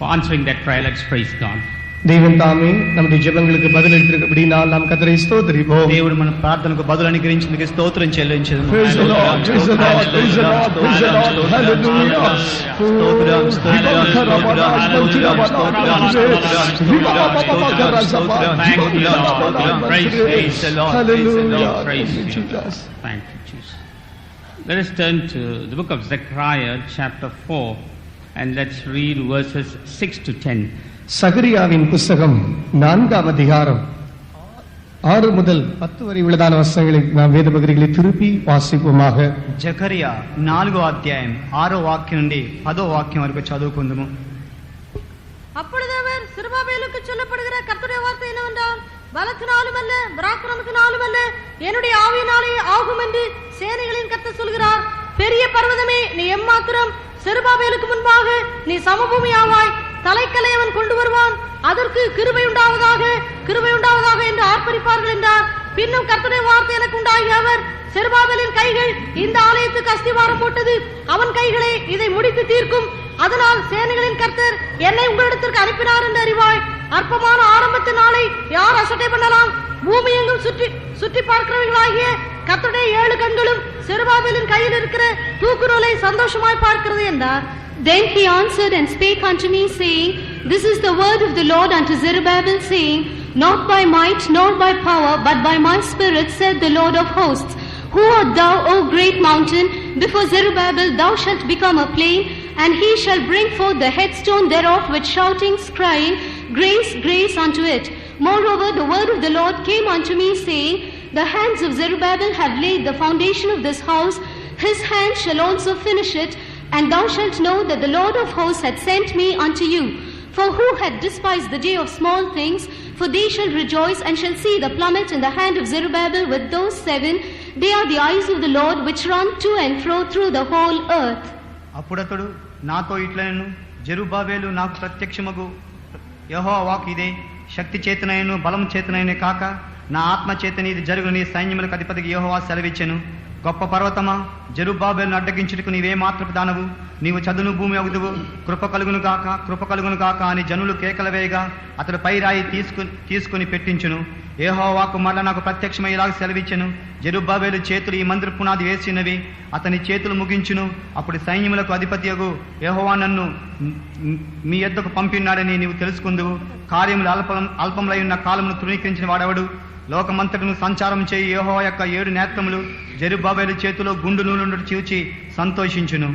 for answering that prayer. Let's praise God. தேவன் தாமே நம்முடைய ஜெபங்களுக்கு பதில் அளித்திருக்கிறபடியால் நாம் கர்த்தரை ஸ்தோத்திரிப்போம். దేవుడు మన ప్రార్థనకు బదులు అనుగ్రహించినందుకు స్తోత్రం చెల్లించుదాము. Praise the Lord, praise the Lord, praise the Lord, praise the Lord. Hallelujah. స్తోత్రం స్తోత్రం Thank you, Jesus. Let us turn to the book of Zechariah, chapter 4, and let's read verses 6 to 10. சகரியாவின் புஸ்தகம் 4ஆம் அதிகாரம் 6 முதல் 10 வரை உள்ளதான வசனங்களை நாம் வேத பகுதிகளை திருப்பி வாசிப்போமாக. జకరియా 4వ అధ్యాయం 6వ వాక్యం నుండి 10వ వాక్యం వరకు చదువుకుందాము. அப்பொழுது அவர் செருபாபேலுக்கு சொல்லப்படுகிற கர்த்தருடைய வார்த்தை என்னவென்றால், பலத்தினாலும் அல்ல பராக்கிரமத்தினாலும் அல்ல என்னுடைய ஆவியினாலே ஆகும் என்று சேனைகளின் கர்த்தர் சொல்கிறார். பெரிய பர்வதமே நீ எம்மாத்திரம், செருபாபேலுக்கு முன்பாக நீ சமபூமி ஆவாய். தலைக்கலை அவன் கொண்டு வருவான், அதற்கு கிருபை உண்டாவதாக கிருபை உண்டாவதாக என்று ஆர்ப்பரிப்பார்கள் என்றார். பின்னும் கர்த்தருடைய வார்த்தை எனக்கு உண்டாகிய அவர், செருபாபேலின் கைகள் இந்த ஆலயத்துக்கு அஸ்திவாரம் போட்டது, அவன் கைகளே இதை முடித்து தீர்க்கும். அதனால் சேனைகளின் கர்த்தர் என்னை உங்களிடத்திற்கு அனுப்பினார் என்று அறிவாய். அற்பமான ஆரம்பத்தின் நாளை யார் அசட்டை பண்ணலாம்? பூமி எங்கும் சுற்றி பார்க்கிறவர்களாகிய கர்த்தருடைய 7 கண்களும் செருபாபேலின் கையில் இருக்கிற தூக்குநூலை சந்தோஷமாய் பார்க்கிறது என்றார். Then he answered and spake unto me, saying, This is the word of the Lord unto Zerubbabel, saying, Not by might nor by power, but by my spirit, said the Lord of hosts. Who art thou, O great mountain? Before Zerubbabel thou shalt become a plain, and he shall bring forth the headstone thereof with shoutings, crying, Grace, grace unto it. Moreover, the word of the Lord came unto me, saying, The hands of Zerubbabel have laid the foundation of this house, his hand shall also finish it. And thou shalt know that the Lord of hosts hath sent me unto you. For who hath despised the day of small things? For they shall rejoice, and shall see the plummet in the hand of Zerubbabel with those 7. They are the eyes of the Lord, which run to and fro through the whole earth. అప్పుడతడు నాతో ఇట్లనెను, జెరుబ్బాబెలు నాకు ప్రత్యక్షమగు యెహోవా వాక్కు ఇదే, శక్తి చేతనైనను బలము చేతనైన కాక నా ఆత్మ చేతని ఇది జరుగును. నీ సైన్యములకు అధిపతికి యెహోవా సెలవిచ్చెను. గొప్ప పర్వతమా, జెరుబ్బాబెలును అడ్డగించుటకు నీవే మాత్రపు దానవు, నీవు చదును భూమి అగుదువు, కృప కలుగును కాక అని జనులు కేకలు వేయగా అతడు పై రాయి తీసుకుని పెట్టించును. యెహోవాకు మరల నాకు ప్రత్యక్షమై ఇలాగ సెలవిచ్చెను, జెరుబ్బాబెలు చేతులు ఈ మందిర పునాది వేసినవి, అతని చేతులు ముగించును. అప్పుడు సైన్యములకు అధిపతియగు యెహోవా నన్ను మీ యొద్దకు పంపినాడని నీవు తెలుసుకుందువు. కార్యములు అల్పములై ఉన్న కాలమును తృణీకరించిన వాడెవడు? లోకమంతటను సంచారం చేయి యెహోవా యొక్క 7 నేత్రములు జెరుబ్బాబెలు చేతిలో గుండు నూలుండుట చూచి సంతోషించును.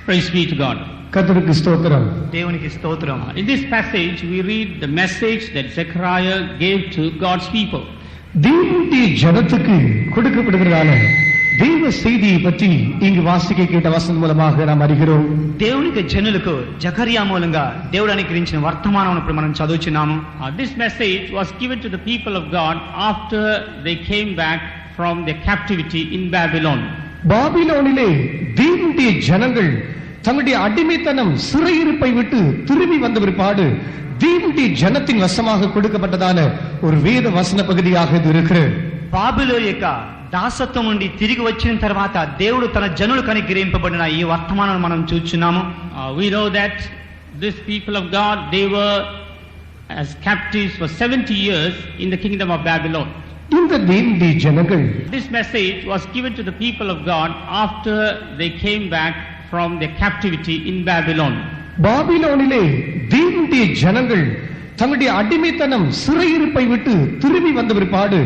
Praise be to God. கர்த்தருக்கு ஸ்தோத்திரம். దేవునికి స్తోత్రం. In this passage we read the message that Zechariah gave to God's people. தேவனுடைய ஜனத்துக்கு கொடுக்கப்படுகிறதான தேவ செய்தியை பற்றி இங்கு வாசிக்க கேட்ட வசனம் மூலமாக நாம் அறிகிறோம். దేవునికి జనులకు జకరియా మూలంగా దేవుడు అనుగ్రహించిన వర్తమానం ఇప్పుడు మనం చదువుచున్నాము. This message was given to the people of God after they came back from their captivity in Babylon. பாபிலோனிலே தேவனுடைய ஜனங்கள் தங்களுடைய அடிமைத்தனம் சிறையிருப்பை விட்டு திரும்பி வந்த பிற்பாடு தேவனுடைய ஜனத்தின் வசமாக கொடுக்கப்பட்டதான ஒரு வேத வசன பகுதியாக இது இருக்கிறது. బాబిలోను యొక్క దాసత్వం నుండి తిరిగి వచ్చిన తర్వాత దేవుడు తన జనులకు అనుగ్రహింపబడిన ఈ వర్తమానం మనం చూస్తున్నాము. We know that this people of God, they were as captives for 70 years in the kingdom of Babylon. இந்த தேவனுடைய ஜனங்கள் This message was given to the people of God after they came back from their captivity in Babylon. பாபிலோனிலே தேவனுடைய ஜனங்கள் தங்களுடைய அடிமைத்தனம் சிறையிருப்பை விட்டு திரும்பி வந்த பிற்பாடு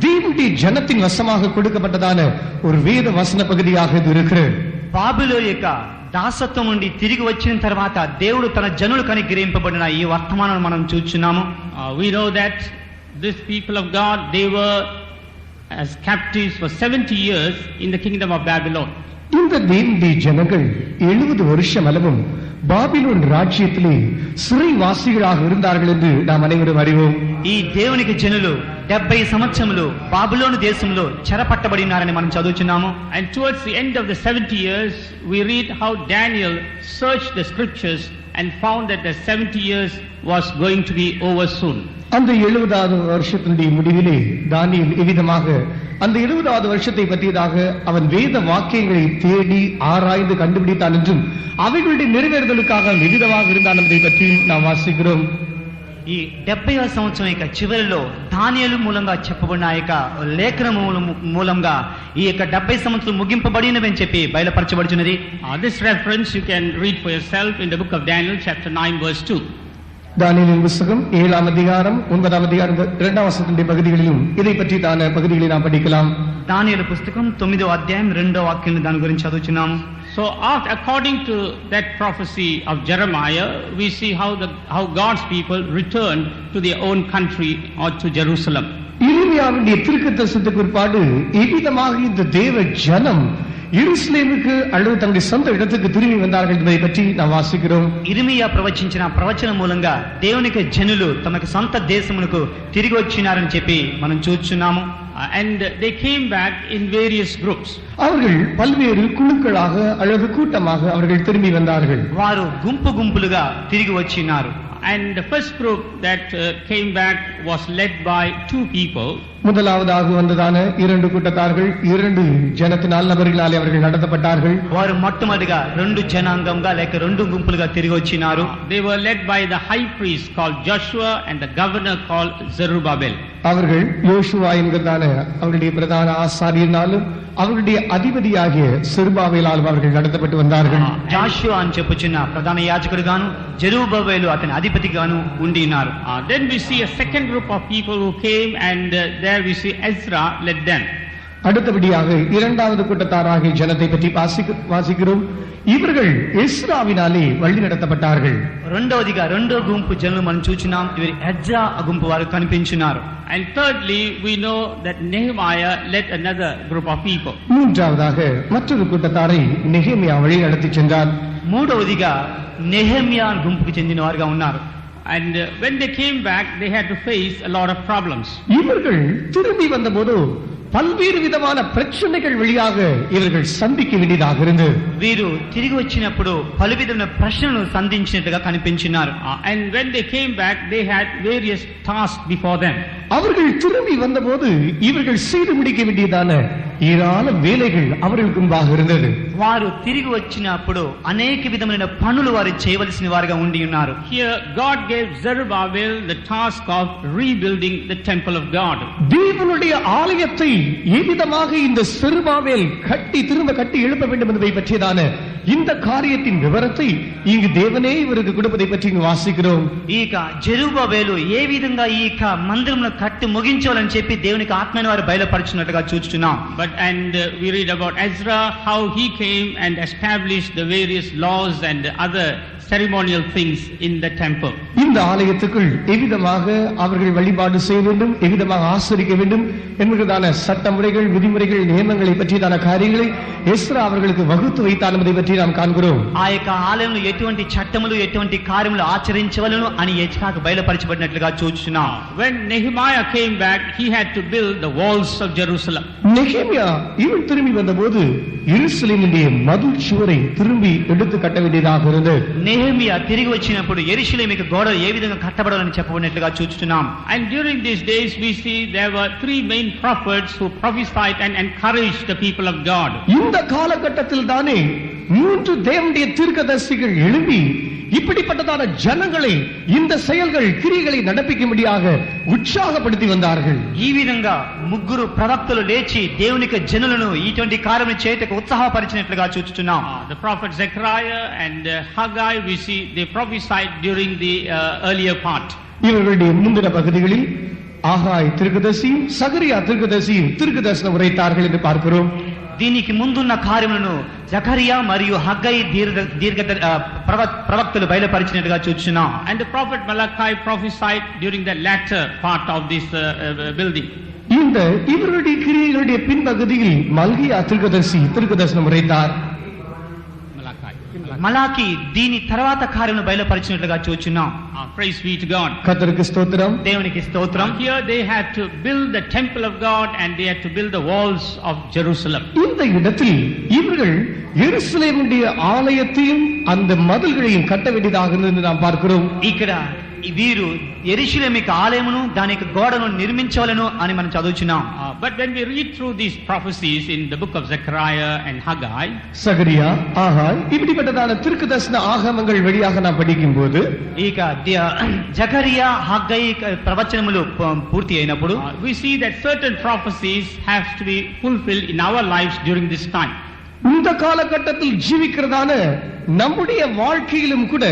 தேவனுடைய ஜனத்தின் வசமாக கொடுக்கப்பட்டதான ஒரு வேத வசன பகுதியாக இது இருக்கிறது. బాబిలోను యొక్క దాసత్వం నుండి తిరిగి వచ్చిన తర్వాత దేవుడు తన జనులకు అనుగ్రహింపబడిన ఈ వర్తమానం మనం చూస్తున్నాము. We know that this people of God, they were as captives for 70 years in the kingdom of Babylon. இந்த தேவனுடைய ஜனங்கள் 70 வருஷம் அளவும் பாபிலோன் ராஜ்யத்திலே சிறைவாசிகளாக இருந்தார்கள் என்று நாம் அனைவரும் அறிவோம். ఈ దేవునికి జనులు 70 సంవత్సరములు బాబిలోను దేశంలో చెరపట్టబడి ఉన్నారని మనం చదువుచున్నాము. And towards the end of the 70 years, we read how Daniel searched the scriptures and found that the 70 years was going to be over soon. அந்த 70வது வருஷத்தினுடைய முடிவிலே தானியேல் எவ்விதமாக அந்த 70வது வருஷத்தை பற்றியதாக அவன் வேத வாக்கியங்களை தேடி ஆராய்ந்து கண்டுபிடித்தான் என்றும் அவைகளுடைய நிறைவேறுதலுக்காக விவிதமாக இருந்தான் என்பதை பற்றி நாம் வாசிக்கிறோம். ఈ 70వ సంవత్సరం యొక్క చివరిలో దానియేలు మూలంగా చెప్పబడిన యొక్క లేఖన మూలంగా ఈ యొక్క 70 సంవత్సరం ముగింపబడినవని చెప్పి బయలుపరచబడుచున్నది. This reference you can read for yourself in the book of Daniel chapter 9 verse 2. தானியேலின் புத்தகம் 7ஆம் அதிகாரம் 9ஆம் அதிகாரம் 2ஆம் வசனத்தின் பகுதிகளிலும் இதை பற்றியான பகுதிகளை நாம் படிக்கலாம். దానియేలు పుస్తకం 9వ అధ్యాయం 2వ వాక్యాన్ని దాని గురించి చదువుచున్నాము. So according to that prophecy of Jeremiah, we see how God's people returned to their own country or to Jerusalem. இறைமையாவுடைய தீர்க்கதரிசனத்துக்கு பிற்பாடு எவ்விதமாக இந்த தேவ ஜனம் எருசலேமுக்கு அல்லது தங்களுடைய சொந்த இடத்துக்கு திரும்பி வந்தார்கள் என்பதை பற்றி நாம் வாசிக்கிறோம். ఇర్మియా ప్రవచించిన ప్రవచన మూలంగా దేవునికి జనులు తమకు సొంత దేశమునకు తిరిగి వచ్చినారని చెప్పి మనం చూస్తున్నాము. And they came back in various groups. அவர்கள் பல்வேறு குழுக்களாக அல்லது கூட்டமாக அவர்கள் திரும்பி வந்தார்கள். వారు గుంపు గుంపులుగా తిరిగి వచ్చినారు. And the first group that came back was led by two people. முதலாவதாக வந்ததான 2 கூட்டத்தார்கள் 2 ஜனத்தினால் நபர்களாலே அவர்கள் நடத்தப்பட்டார்கள். వారు మొట్టమొదటిగా 2 జనాంగంగా లేక 2 గుంపులుగా తిరిగి వచ్చినారు. They were led by the high priest called Joshua and the governor called Zerubbabel. அவர்கள் யோசுவா என்கிறதான அவருடைய பிரதான ஆசாரியனாலும் அவருடைய அதிபதியாகிய செருபாபேலாலும் அவர்கள் நடத்தப்பட்டு வந்தார்கள். జాషువా అని చెప్పుచున్న ప్రధాన యాజకుడుగాను జెరుబ్బయేలు అతని అధిపతిగాను ఉండినారు. Then we see a second group of people who came and there we see Ezra led them. அடுத்தபடியாக 2வது கூட்டத்தாராகிய ஜனத்தை பற்றி வாசிக்கிறோம். இவர்கள் எஸ்ராவினாலே வழி நடத்தப்பட்டார்கள். రెండవదిగా రెండో గుంపు జనులు మనం చూచున్నాం. ఇవి ఎజ్రా గుంపు వారు కనిపించున్నారు. And thirdly we know that Nehemiah led another group of people. மூன்றாவதாக மற்றொரு கூட்டத்தாரை நெகேமியா வழி நடத்தி சென்றார். మూడవదిగా నెహెమ్యా గుంపుకు చెందిన వారుగా ఉన్నారు. And when they came back they had to face a lot of problems. இவர்கள் திரும்பி வந்தபோது பல்வேறு விதமான பிரச்சனைகள் வழியாக இவர்கள் சந்திக்க வேண்டியதாக இருந்தது. వీరు తిరిగి వచ్చినప్పుడు పలు విధమైన ప్రశ్నలను సంధించినట్టుగా కనిపించినారు. And when they came back they had various tasks before them. அவர்கள் திரும்பி வந்தபோது இவர்கள் செய்து முடிக்க வேண்டியதான ஏராளம் வேலைகள் அவர்களுக்கு முன்பாக இருந்தது. వారు తిరిగి వచ్చినప్పుడు అనేక విధమైన పనులు వారు చేయవలసిన వారుగా ఉండి ఉన్నారు. Here God gave Zerubbabel the task of rebuilding the temple of God. தேவனுடைய ஆலயத்தை எவ்விதமாக இந்த செருபாபேல் திரும்ப கட்டி எழுப்ப வேண்டும் என்பதை பற்றியதான இந்த காரியத்தின் விவரத்தை இங்கு தேவனே இவருக்கு கொடுப்பதை பற்றி இங்கு வாசிக்கிறோம். ఈక జెరుబ్బయేలు ఏ విధంగా ఈక మందిరమును కట్టి ముగించాలని చెప్పి దేవునికి ఆత్మని వారు బయలుపరుచున్నట్టుగా చూస్తున్నాం. And we read about Ezra, how he came and established the various laws and other ceremonial things in the temple. இந்த ஆலயத்துக்குள் எவ்விதமாக அவர்கள் வழிபாடு செய்ய வேண்டும், எவ்விதமாக ஆசரிக்க வேண்டும் என்கிறதான சட்டமுறைகள், விதிமுறைகள், நியமங்களை பற்றியதான காரியங்களை எஸ்ரா அவர்களுக்கு வகுத்து வைத்தான் என்பதை பற்றி நாம் காண்கிறோம். ఆ యొక్క ఆలయంలో ఎటువంటి చట్టములు ఎటువంటి కార్యములు ఆచరించవలెను అని ఎజ్రాకు బయలుపరచబడినట్లుగా చూస్తున్నాం. When Nehemiah came back he had to build the walls of Jerusalem. நெகேமியா இவன் திரும்பி வந்தபோது எருசலேமினுடைய மதில் சுவரை திரும்பி எடுத்து கட்ட வேண்டியதாக இருந்தது. నెహెమియా తిరిగి వచ్చినప్పుడు యెరూషలేముకు గోడలు ఏ విధంగా కట్టబడాలని చెప్పబడినట్లుగా చూస్తున్నాం. And during these days we see there were 3 main prophets who prophesied and encouraged the people of God. இந்த காலகட்டத்தில் தானே 3 தேவனுடைய தீர்க்கதரிசிகள் எழும்பி இப்படிப்பட்டதான ஜனங்களை இந்த செயல்கள் கிரியைகளை நடப்பிக்கும்படியாக உற்சாகப்படுத்தி வந்தார்கள். ఈ విధంగా ముగ్గురు ప్రవక్తలు లేచి దేవునికి జనులను ఇటువంటి కార్యములు చేయటకు ఉత్సాహపరిచినట్లుగా చూస్తున్నాం. The prophet Zechariah and Haggai we see they prophesied during the earlier part. இவர்களுடைய முந்தின பகுதிகளில் ஆகாய் தீர்க்கதரிசியும் சகரியா தீர்க்கதரிசியும் தீர்க்கதரிசனம் உரைத்தார்கள் என்று பார்க்கிறோம். దీనికి ముందున్న కార్యములను జకరియా మరియు హగ్గై ప్రవక్తలు బయలుపరిచినట్టుగా చూస్తున్నాం. And the prophet Malachi prophesied during the latter part of this building. இந்த இவருடைய கிரியைகளுடைய பின்பகுதியில் மல்கியா தீர்க்கதரிசி தீர்க்கதரிசனம் உரைத்தார். మలాకి దీని తర్వాత కార్యమును బయలుపరిచినట్లుగా చూస్తున్నాం. Praise be to God. கர்த்தருக்கு ஸ்தோத்திரம். దేవునికి స్తోత్రం. Here they had to build the temple of God and they had to build the walls of Jerusalem. இந்த இடத்தில் இவர்கள் எருசலேமுடைய ஆலயத்தையும் அந்த மதில்களையும் கட்ட வேண்டியதாக இருந்தது நாம் பார்க்கிறோம். ఇక్కడ వీరు యెరూషలేముకి ఆలయమును దాని యొక్క గోడను నిర్మించవలెను అని మనం చదువుచున్నాం. But when we read through these prophecies in the book of Zechariah and Haggai, சகரியா, ஆகாய் இப்படிப்பட்டதான தீர்க்கதரிசன ஆகமங்கள் வழியாக நாம் படிக்கும்போது ఇక జకరియా హగ్గై ప్రవచనములు పూర్తి అయినప్పుడు we see that certain prophecies have to be fulfilled in our lives during this time. இந்த காலகட்டத்தில் ஜீவிக்கிறதான நம்முடைய வாழ்க்கையிலும் கூட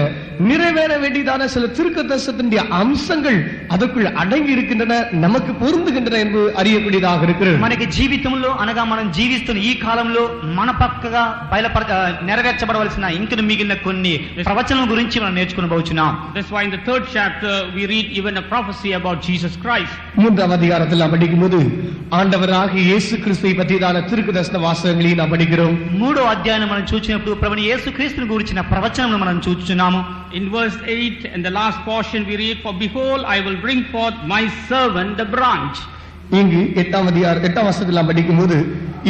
நிறைவேற வேண்டியதான சில தீர்க்கதரிசனத்தினுடைய அம்சங்கள் அதற்குள் அடங்கி இருக்கின்றன, நமக்கு பொருந்துகின்றன என்று அறியக்கூடியதாக இருக்கிறது. మనకి జీవితంలో అనగా మనం జీవిస్తున్న ఈ కాలంలో మన పక్కగా నెరవేర్చబడవలసిన ఇంకను మిగిలిన కొన్ని ప్రవచనం గురించి మనం నేర్చుకునబోచున్నాం. That's why in the 3rd chapter we read even a prophecy about Jesus Christ. 3ஆம் அதிகாரத்தில் நாம் படிக்கும்போது ஆண்டவராகிய இயேசு கிறிஸ்துவை பற்றியதான தீர்க்கதரிசன வாசகங்களை நாம் படிக்கிறோம். 3వ అధ్యాయం మనం చూసినప్పుడు ప్రభువైన యేసుక్రీస్తుని గురించిన ప్రవచనం మనం చూస్తున్నాము. In verse 8 and the last portion we read, for behold I will bring forth my servant the branch. இங்கு 8ஆம் வசனத்தில் நாம் படிக்கும்போது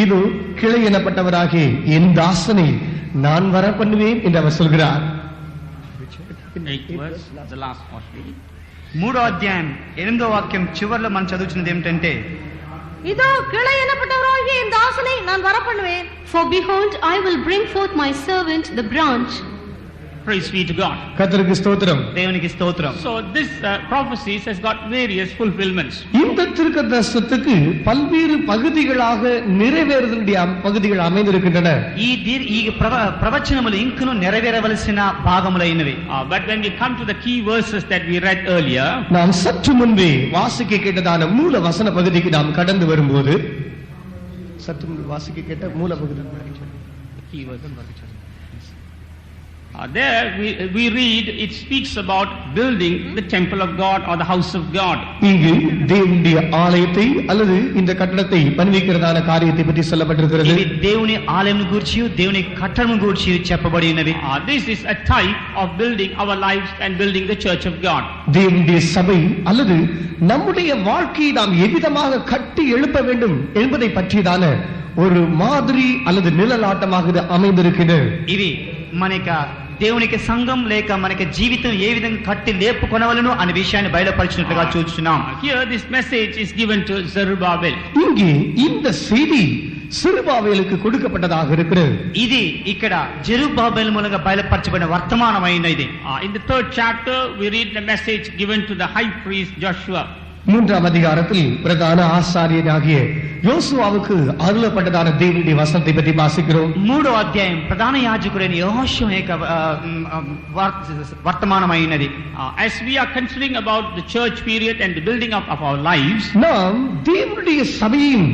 இது கிளை எனப்பட்டவராகிய என் தாசனை நான் வர பண்ணுவேன் என்று அவர் சொல்கிறார். 8th verse, the last portion. 3వ అధ్యాయం 8వ వాక్యం చివర్లో మనం చదువుతున్నది ఏమిటంటే, இதோ கிளை எனப்பட்டவராகிய என் தாசனை நான் வரப்பண்ணுவேன். For behold, I will bring forth my servant, the branch. Praise be to God. கர்த்தருக்கு ஸ்தோத்திரம். దేవునికి స్తోత్రం. So this prophecies has got various fulfillments. இந்த தீர்க்கதரிசனத்துக்கு பல்வேறு பகுதிகளாக நிறைவேறுதலுடைய பகுதிகள் அமைந்திருக்கின்றன. ఈ ప్రవచనములు ఇంకను నెరవేరవలసిన భాగములైనవి. But when we come to the key verses that we read earlier, நாம் சற்று முன்பே வாசிக்க கேட்டதான மூல வசன பகுதிக்கு நாம் கடந்து வரும்போது சற்று முன்பு வாசிக்க கேட்ட மூல பகுதி the key verse, there we read it speaks about building the temple of God or the house of God. இங்கு தேவனுடைய ஆலயத்தை அல்லது இந்த கட்டடத்தை பணிவிக்கிறதான காரியத்தை பற்றி சொல்லப்பட்டிருக்கிறது. ఇది దేవుని ఆలయం గురించి దేవుని కట్టడం గురించి చెప్పబడినవి. This is a type of building our lives and building the church of God. தேவனுடைய சபை அல்லது நம்முடைய வாழ்க்கையை நாம் எவ்விதமாக கட்டி எழுப்ப வேண்டும் என்பதை பற்றியதான ஒரு மாதிரி அல்லது நிழலாட்டமாக இது அமைந்திருக்கிறது. ఇది మనక దేవునికి సంఘం లేక మనకి జీవితం ఏ విధంగా కట్టి లేపుకొనవలను అనే విషయాన్ని బయలుపరిచినట్లుగా చూస్తున్నాం. Here this message is given to Zerubbabel. இங்கே இந்த செய்தி செருபாபேலுக்கு கொடுக்கப்பட்டதாக இருக்கிறது. ఇది ఇక్కడ జెరుబ్బాబెల్ మూలంగా బయలుపరచబడిన వర్తమానమైనది. In the 3rd chapter we read the message given to the high priest Joshua. 3ஆம் அதிகாரத்தில் பிரதான ஆசாரியனாகிய யோசுவாவுக்கு அருளப்பட்டதான தேவனுடைய வசனத்தை பற்றி வாசிக்கிறோம். 3వ అధ్యాయం ప్రధాన యాజకుడైన యెహోషువ యొక్క వర్తమానమైనది. As we are considering about the church period and the building up of our lives, நாம் தேவனுடைய சபையின்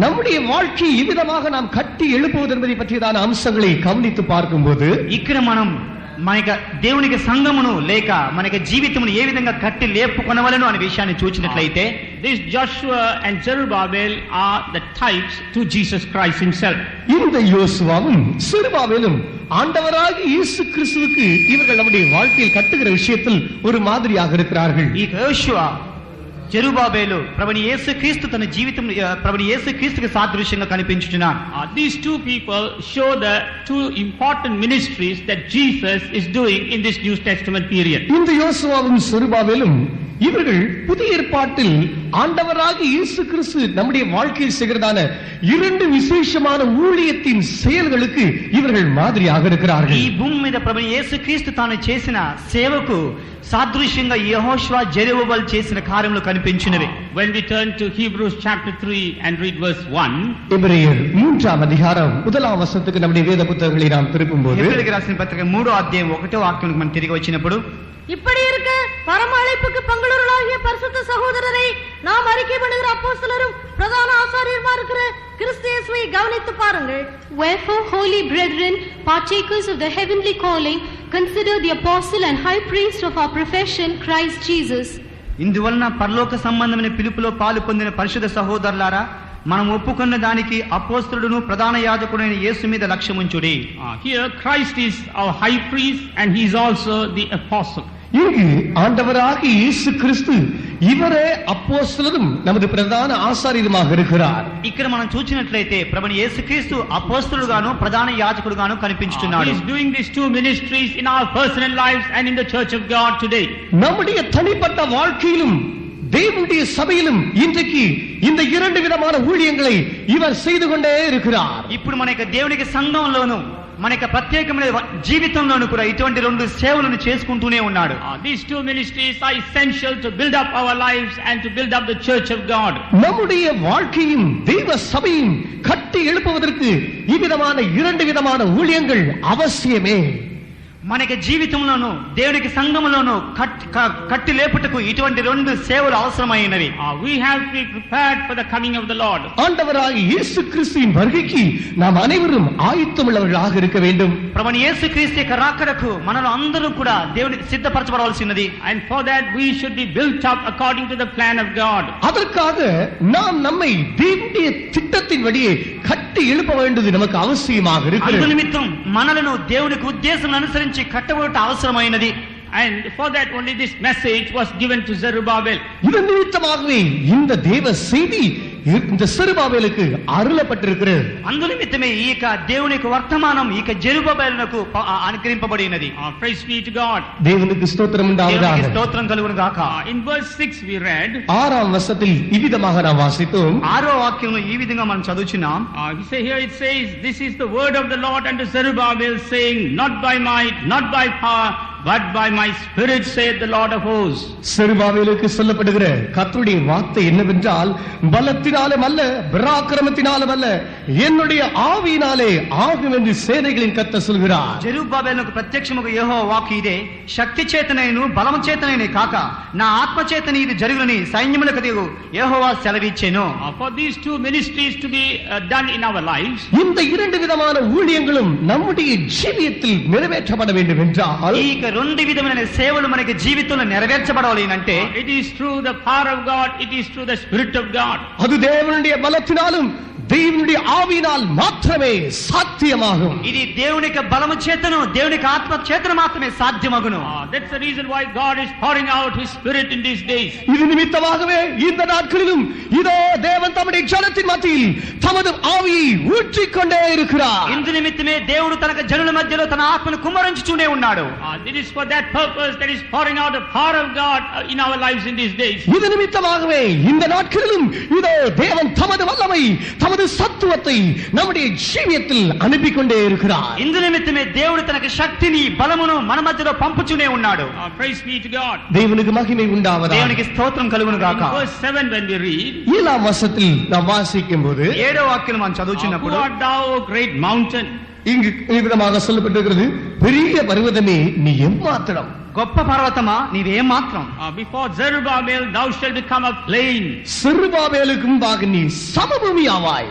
நம்முடைய வாழ்க்கையை எவ்விதமாக நாம் கட்டி எழுப்புவது என்பதை பற்றியதான அம்சங்களை கவனித்து பார்க்கும்போது ఇక్కడ మనం మనకి దేవునికి సంఘమును లేక మనకి జీవితమును ఏ విధంగా కట్టి లేపుకొనవలను అనే విషయాన్ని చూచినట్లయితే this Joshua and Zerubbabel are the types to Jesus Christ himself. இந்த யோசுவாவும் செருபாபேலும் ஆண்டவராகிய இயேசு கிறிஸ்துவுக்கு இவர்கள் நம்முடைய வாழ்க்கையில் கட்டுகிற விஷயத்தில் ஒரு மாதிரியாக இருக்கிறார்கள். ఈ యోషువ జెరుబ్బాబెలు ప్రభుని యేసుక్రీస్తు తన జీవితం ప్రభుని యేసుక్రీస్తుకి సాదృశ్యంగా కనిపించుచున్నాడు. These two people show the two important ministries that Jesus is doing in this New Testament period. இந்த யோசுவாவும் செருபாபேலும் இவர்கள் புதிய ஏற்பாட்டில் ஆண்டவராகிய இயேசு கிறிஸ்து நம்முடைய வாழ்க்கையில் செய்கிறதான இரண்டு விசேஷமான ஊழியத்தின் செயல்களுக்கு இவர்கள் மாதிரியாக இருக்கிறார்கள். ఈ భూమి మీద ప్రభుని యేసుక్రీస్తు తాను చేసిన సేవకు సాదృశ్యంగా యెహోషువ జెరుబ్బాబెల్ చేసిన కార్యములు కనిపించినవి. When we turn to Hebrews chapter 3 and read verse 1, எபிரேயர் 3ஆம் அதிகாரம் 1ஆம் வசனத்துக்கு நம்முடைய வேத புத்தகங்களை நாம் திருப்பும்போது హెబ్రీయులకు రాసిన పత్రిక 3వ అధ్యాయం 1వ వాక్యానికి మనం తిరిగి వచ్చినప్పుడు, இப்படி இருக்க பரம அழைப்புக்கு பங்குள்ளவர்களாகிய பரிசுத்த சகோதரரை நாம் அறிக்கை பண்ணுகிற அப்போஸ்தலரும் பிரதான ஆசாரியருமா இருக்கிற கிறிஸ்து இயேசுவை கவனித்து பாருங்கள். Wherefore, holy brethren, partakers of the heavenly calling, consider the apostle and high priest of our profession, Christ Jesus. ఇందువలన పరలోక సంబంధమైన పిలుపులో పాలు పొందిన పరిశుద్ధ సహోదరులారా, మనం ఒప్పుకున్న దానికి అపోస్తలుడును ప్రధాన యాజకుడైన యేసు మీద లక్ష్యముంచుడి. here Christ is our high priest and he is also the apostle. இங்கு ஆண்டவராகிய இயேசு கிறிஸ்து இவரே அப்போஸ்தலரும் நமது பிரதான ஆசாரியருமாக இருக்கிறார். ఇక్కడ మనం చూచినట్లయితే ప్రభుని యేసుక్రీస్తు అపోస్తలుగాను ప్రధాన యాజకుడుగాను కనిపించుచున్నాడు. He is doing these two ministries in our personal lives and in the church of God today. நம்முடைய தனிப்பட்ட வாழ்க்கையிலும் தேவனுடைய சபையிலும் இன்றைக்கு இந்த இரண்டு விதமான ஊழியங்களை இவர் செய்து கொண்டே இருக்கிறார். ఇప్పుడు మన యొక్క దేవునికి సంఘంలోను మన యొక్క ప్రత్యేకమైన జీవితంలోను కూడా ఇటువంటి రెండు సేవలను చేసుకుంటూనే ఉన్నాడు. These two ministries are essential to build up our lives and to build up the church of God. நம்முடைய வாழ்க்கையும் தேவ சபையும் கட்டி எழுப்புவதற்கு இவ்விதமான இரண்டு விதமான ஊழியங்கள் அவசியமே. మనకి జీవితంలోను దేవునికి సంఘములోను కట్టి లేపుటకు ఇటువంటి రెండు సేవలు అవసరమైనవి. We have to be prepared for the coming of the Lord. ஆண்டவராகிய இயேசு கிறிஸ்துவின் வருகைக்கு நாம் அனைவரும் ஆயத்தமுள்ளவர்களாக இருக்க வேண்டும். ప్రభుని యేసుక్రీస్తు యొక్క రాకడకు మనలో అందరూ కూడా దేవునికి సిద్ధపరచబడాల్సినది. And for that we should be built up according to the plan of God. அதற்காக நாம் நம்மை தேவனுடைய திட்டத்தின்படியே கட்டி எழுப்ப வேண்டியது நமக்கு அவசியமாக இருக்கிறது. అందు నిమిత్తం మనలను దేవునికి ఉద్దేశం అనుసరించి కట్టబడట అవసరమైనది. And for that only this message was given to Zerubbabel. இதன் நிமித்தமாகவே இந்த தேவ செய்தி இந்த செருபாபேலுக்கு அருளப்பட்டிருக்கிறது. అందు నిమిత్తమే ఈ యొక్క దేవుని యొక్క వర్తమానం ఈ యొక్క జెరుబాబెలునకు అనుగ్రహింపబడినది. Praise be to God. தேவனுக்கு ஸ்தோத்திரம் உண்டாவதாக. దేవునికి స్తోత్రం కలుగును గాక. In verse 6 we read, 6ஆம் வசனத்தில் இவ்விதமாக நாம் வாசித்தோம். 6వ వాక్యంలో ఈ విధంగా మనం చదువుచున్నాం. Here it says, this is the word of the Lord unto Zerubbabel, saying, not by might, not by power, but by my spirit, saith the Lord of hosts. செருபாபேலுக்கு சொல்லப்படுகிற கர்த்தருடைய வார்த்தை என்னவென்றால், பலத்தினாலும் அல்ல பராக்கிரமத்தினாலும் அல்ல என்னுடைய ஆவியினாலே ஆகும் என்று சேனைகளின் கர்த்தர் சொல்கிறார். జెరుబాబెలునకు ప్రత్యక్షముగా యెహోవా వాక్కు ఇదే, శక్తి చేతనైను బలము చేతనైనే కాక నా ఆత్మ చేతనే ఇది జరుగునని సైన్యములకు దిగు యెహోవా సెలవిచ్చెను. For these two ministries to be done in our lives, இந்த இரண்டு விதமான ஊழியங்களும் நம்முடைய ஜீவியத்தில் நிறைவேற்றப்பட வேண்டும் என்றால், ఈ రెండు విధమైన సేవలు మనకి జీవితంలో నెరవేర్చబడాలి అంటే, it is through the power of God, it is through the spirit of God. அது தேவனுடைய பலத்தினாலும் தேவனுடைய ஆவியினால் மாத்திரமே சாத்தியமாகும். ఇది దేవుని యొక్క బలము చేతను దేవుని యొక్క ఆత్మ చేతను మాత్రమే సాధ్యమగును. That's the reason why God is pouring out his spirit in these days. இது நிமித்தமாகவே இந்த நாட்களிலும் இதோ தேவன் தம்முடைய ஜனத்தின் மத்தியில் தமது ஆவியை ஊற்றிக்கொண்டே இருக்கிறார். ఇందు నిమిత్తమే దేవుడు తన జనుల మధ్యలో తన ఆత్మను కుమ్మరించుతూనే ఉన్నాడు. It is for that purpose that is pouring out the power of God in our lives in these days. இது நிமித்தமாகவே இந்த நாட்களிலும் இதோ தேவன் தமது வல்லமை தமது சத்துவத்தை நம்முடைய ஜீவியத்தில் அனுப்பி கொண்டே இருக்கிறார். ఇందు నిమిత్తమే దేవుడు తన శక్తిని బలమును మన మధ్యలో పంపుచూనే ఉన్నాడు. Praise be to God. தேவனுக்கு மகிமை உண்டாவதாக. దేవునికి స్తోత్రం కలుగును గాక. Verse 7 when we read, 7ஆம் வசனத்தில் நாம் வாசிக்கும்போது, 7వ వాక్యం మనం చదువుచున్నప్పుడు, who art thou, O great mountain? இங்கு விதமாக சொல்லப்பட்டிருக்கிறது, பெரிய பர்வதமே நீ எம்மாத்திரம், గొప్ప పర్వతమా నీవేం మాత్రం, before Zerubbabel thou shalt become a plain. செருபாபேலுக்கு முன்பாக நீ சமபூமி ஆவாய்.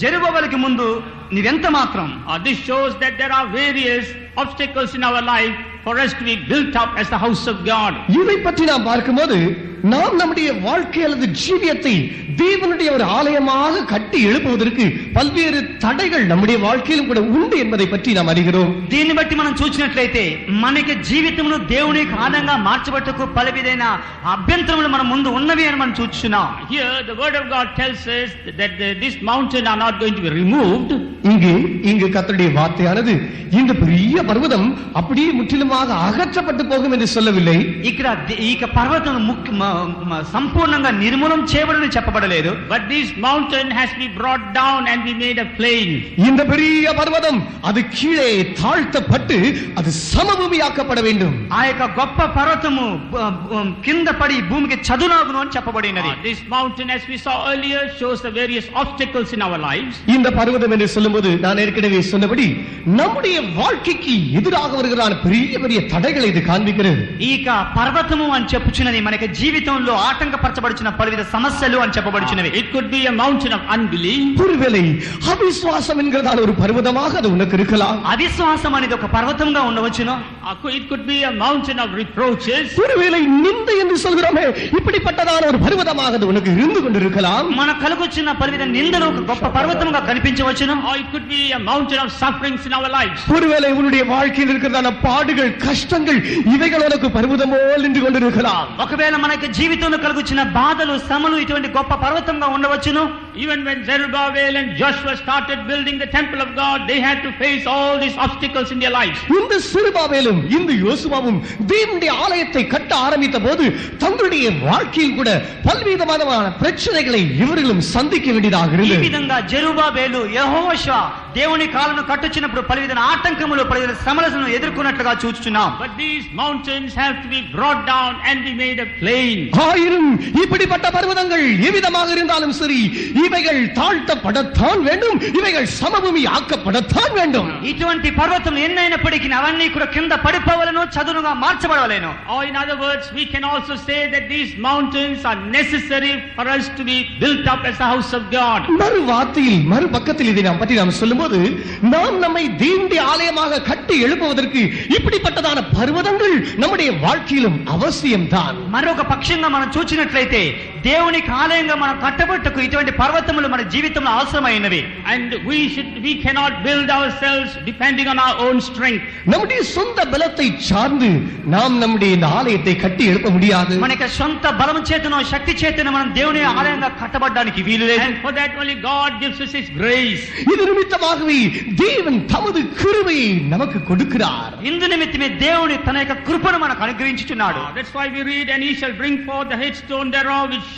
జెరుబాబెలుకి ముందు నీవెంత మాత్రం. This shows that there are various obstacles in our life for us to be built up as the house of God. இதை பற்றி நாம் பார்க்கும்போது, நாம் நம்முடைய வாழ்க்கை அல்லது ஜீவியத்தை தேவனுடைய ஒரு ஆலயமாக கட்டி எழுப்புவதற்கு பல்வேறு தடைகள் நம்முடைய வாழ்க்கையிலும் கூட உண்டு என்பதை பற்றி நாம் அறிகிறோம். దీన్ని బట్టి మనం చూసినట్లయితే మనకి జీవితంలో దేవునికి ఆనందంగా మార్చబట్టకు పలువిధైన అభ్యంతరములు మన ముందు ఉన్నవి అని మనం చూస్తున్నాం. Here the word of God tells us that this mountain are not going to be removed. இங்கு கர்த்தருடைய வார்த்தையானது இந்த பெரிய பர்வதம் அப்படியே முற்றிலுமாக அகற்றப்பட்டு போகும் என்று சொல்லவில்லை. ఇక్కడ ఈ పర్వతం సంపూర్ణంగా నిర్మూలం చేయబడని చెప్పబడలేదు. But this mountain has to be brought down and be made a plain. இந்த பெரிய பர்வதம் அது கீழே தாழ்த்தப்பட்டு அது சமபூமியாக்கப்பட வேண்டும். ఆ యొక్క గొప్ప పర్వతము కింద పడి భూమికి చదునాగును అని చెప్పబడినది. This mountain, as we saw earlier, shows the various obstacles in our lives. இந்த பர்வதம் என்று சொல்லும்போது நான் ஏற்கனவே சொன்னபடி நம்முடைய வாழ்க்கைக்கு எதிராக வருகிறான பெரிய பெரிய தடைகளை இது காண்பிக்கிறது. ఈ పర్వతము అని చెప్పుచున్నది మనకి జీవితం జీవితంలో ఆటంకపరచబడుచున్న పలువిధ సమస్యలు అని చెప్పబడుచున్నవి. It could be a mountain of unbelief. ஒருவேளை அவிசுவாசம் என்கிறதான ஒரு பர்வதமாக அது உனக்கு இருக்கலாம். అవిశ్వాసం అనేది ఒక పర్వతంగా ఉండవచ్చును. It could be a mountain of reproaches. ஒருவேளை நிந்தை என்று சொல்கிறோமே, இப்படிப்பட்டதான ஒரு பர்வதமாக அது உனக்கு இருந்து கொண்டிருக்கலாம். మన కలుగుచున్న పలువిధ నిందలు ఒక గొప్ప పర్వతంగా కనిపించవచ్చును. Or it could be a mountain of sufferings in our lives. ஒருவேளை உன்னுடைய வாழ்க்கையில் இருக்கிறதான பாடுகள், கஷ்டங்கள், இவைகள் உனக்கு பர்வதம் போல் நின்று கொண்டிருக்கலாம். ఒకవేళ మనకి జీవితంలో కలుగుచున్న బాధలు, శ్రమలు ఇటువంటి గొప్ప పర్వతంగా ఉండవచ్చును. Even when Zerubbabel and Joshua started building the temple of God, they had to face all these obstacles in their lives. இந்த செருபாபேலும் இந்த யோசுவாவும் தேவனுடைய ஆலயத்தை கட்ட ஆரம்பித்த போது தங்களுடைய வாழ்க்கையில் கூட பல்விதமான பிரச்சனைகளை இவர்களும் சந்திக்க வேண்டியதாக ఈ இருந்தது. విధంగా జెరుబాబేలు, యెహోషువ దేవుని కాలంలో కట్టుచున్నప్పుడు పలువిధ ఆటంకములు, పలువిధ శ్రమలను ఎదుర్కొన్నట్లుగా చూస్తున్నాం. But these mountains have to be brought down and be made a plain. ஆயினும் இப்படிப்பட்ட பர்வதங்கள் எவ்விதமாக இருந்தாலும் சரி, இவைகள் தாழ்த்தப்படத்தான் வேண்டும், இவைகள் சமபூமி ஆக்கப்படத்தான் வேண்டும். ఇటువంటి పర్వతం ఎన్నైనప్పటికీ అవన్నీ కూడా కింద పడిపోవలను, చదునుగా మార్చబడవలేను. Or in other words, we can also say that these mountains are necessary for us to be built up as a house of God. மறு வார்த்தையில் மறு பக்கத்தில் இதை நாம் பற்றி நாம் சொல்லும்போது, நாம் நம்மை தேவனுடைய ஆலயமாக கட்டி எழுப்புவதற்கு இப்படிப்பட்டதான பர்வதங்கள் நம்முடைய வாழ்க்கையிலும் அவசியம்தான். మరొక పక్షంగా మనం చూచినట్లయితే దేవునికి ఆలయంగా మనం కట్టబట్టుకు ఇటువంటి పర్వతములు మన జీవితంలో అవసరమైనవి. And we cannot build ourselves depending on our own strength. நம்முடைய சொந்த பலத்தை சார்ந்து நாம் நம்முடைய இந்த ஆலயத்தை கட்டி எழுப்ப முடியாது. మనకి సొంత బలము చేతనో శక్తి చేతనో మనం దేవుని ఆలయంగా కట్టబడడానికి వీలు లేదు. And for that only God gives us His grace. இது நிமித்தமாகவே தேவன் தமது கிருபையை நமக்கு கொடுக்கிறார். ఇందు నిమిత్తమే దేవుని తన యొక్క కృపను మనకు అనుగ్రహించుచున్నాడు. That's why we read, and He shall bring forth the headstone thereof with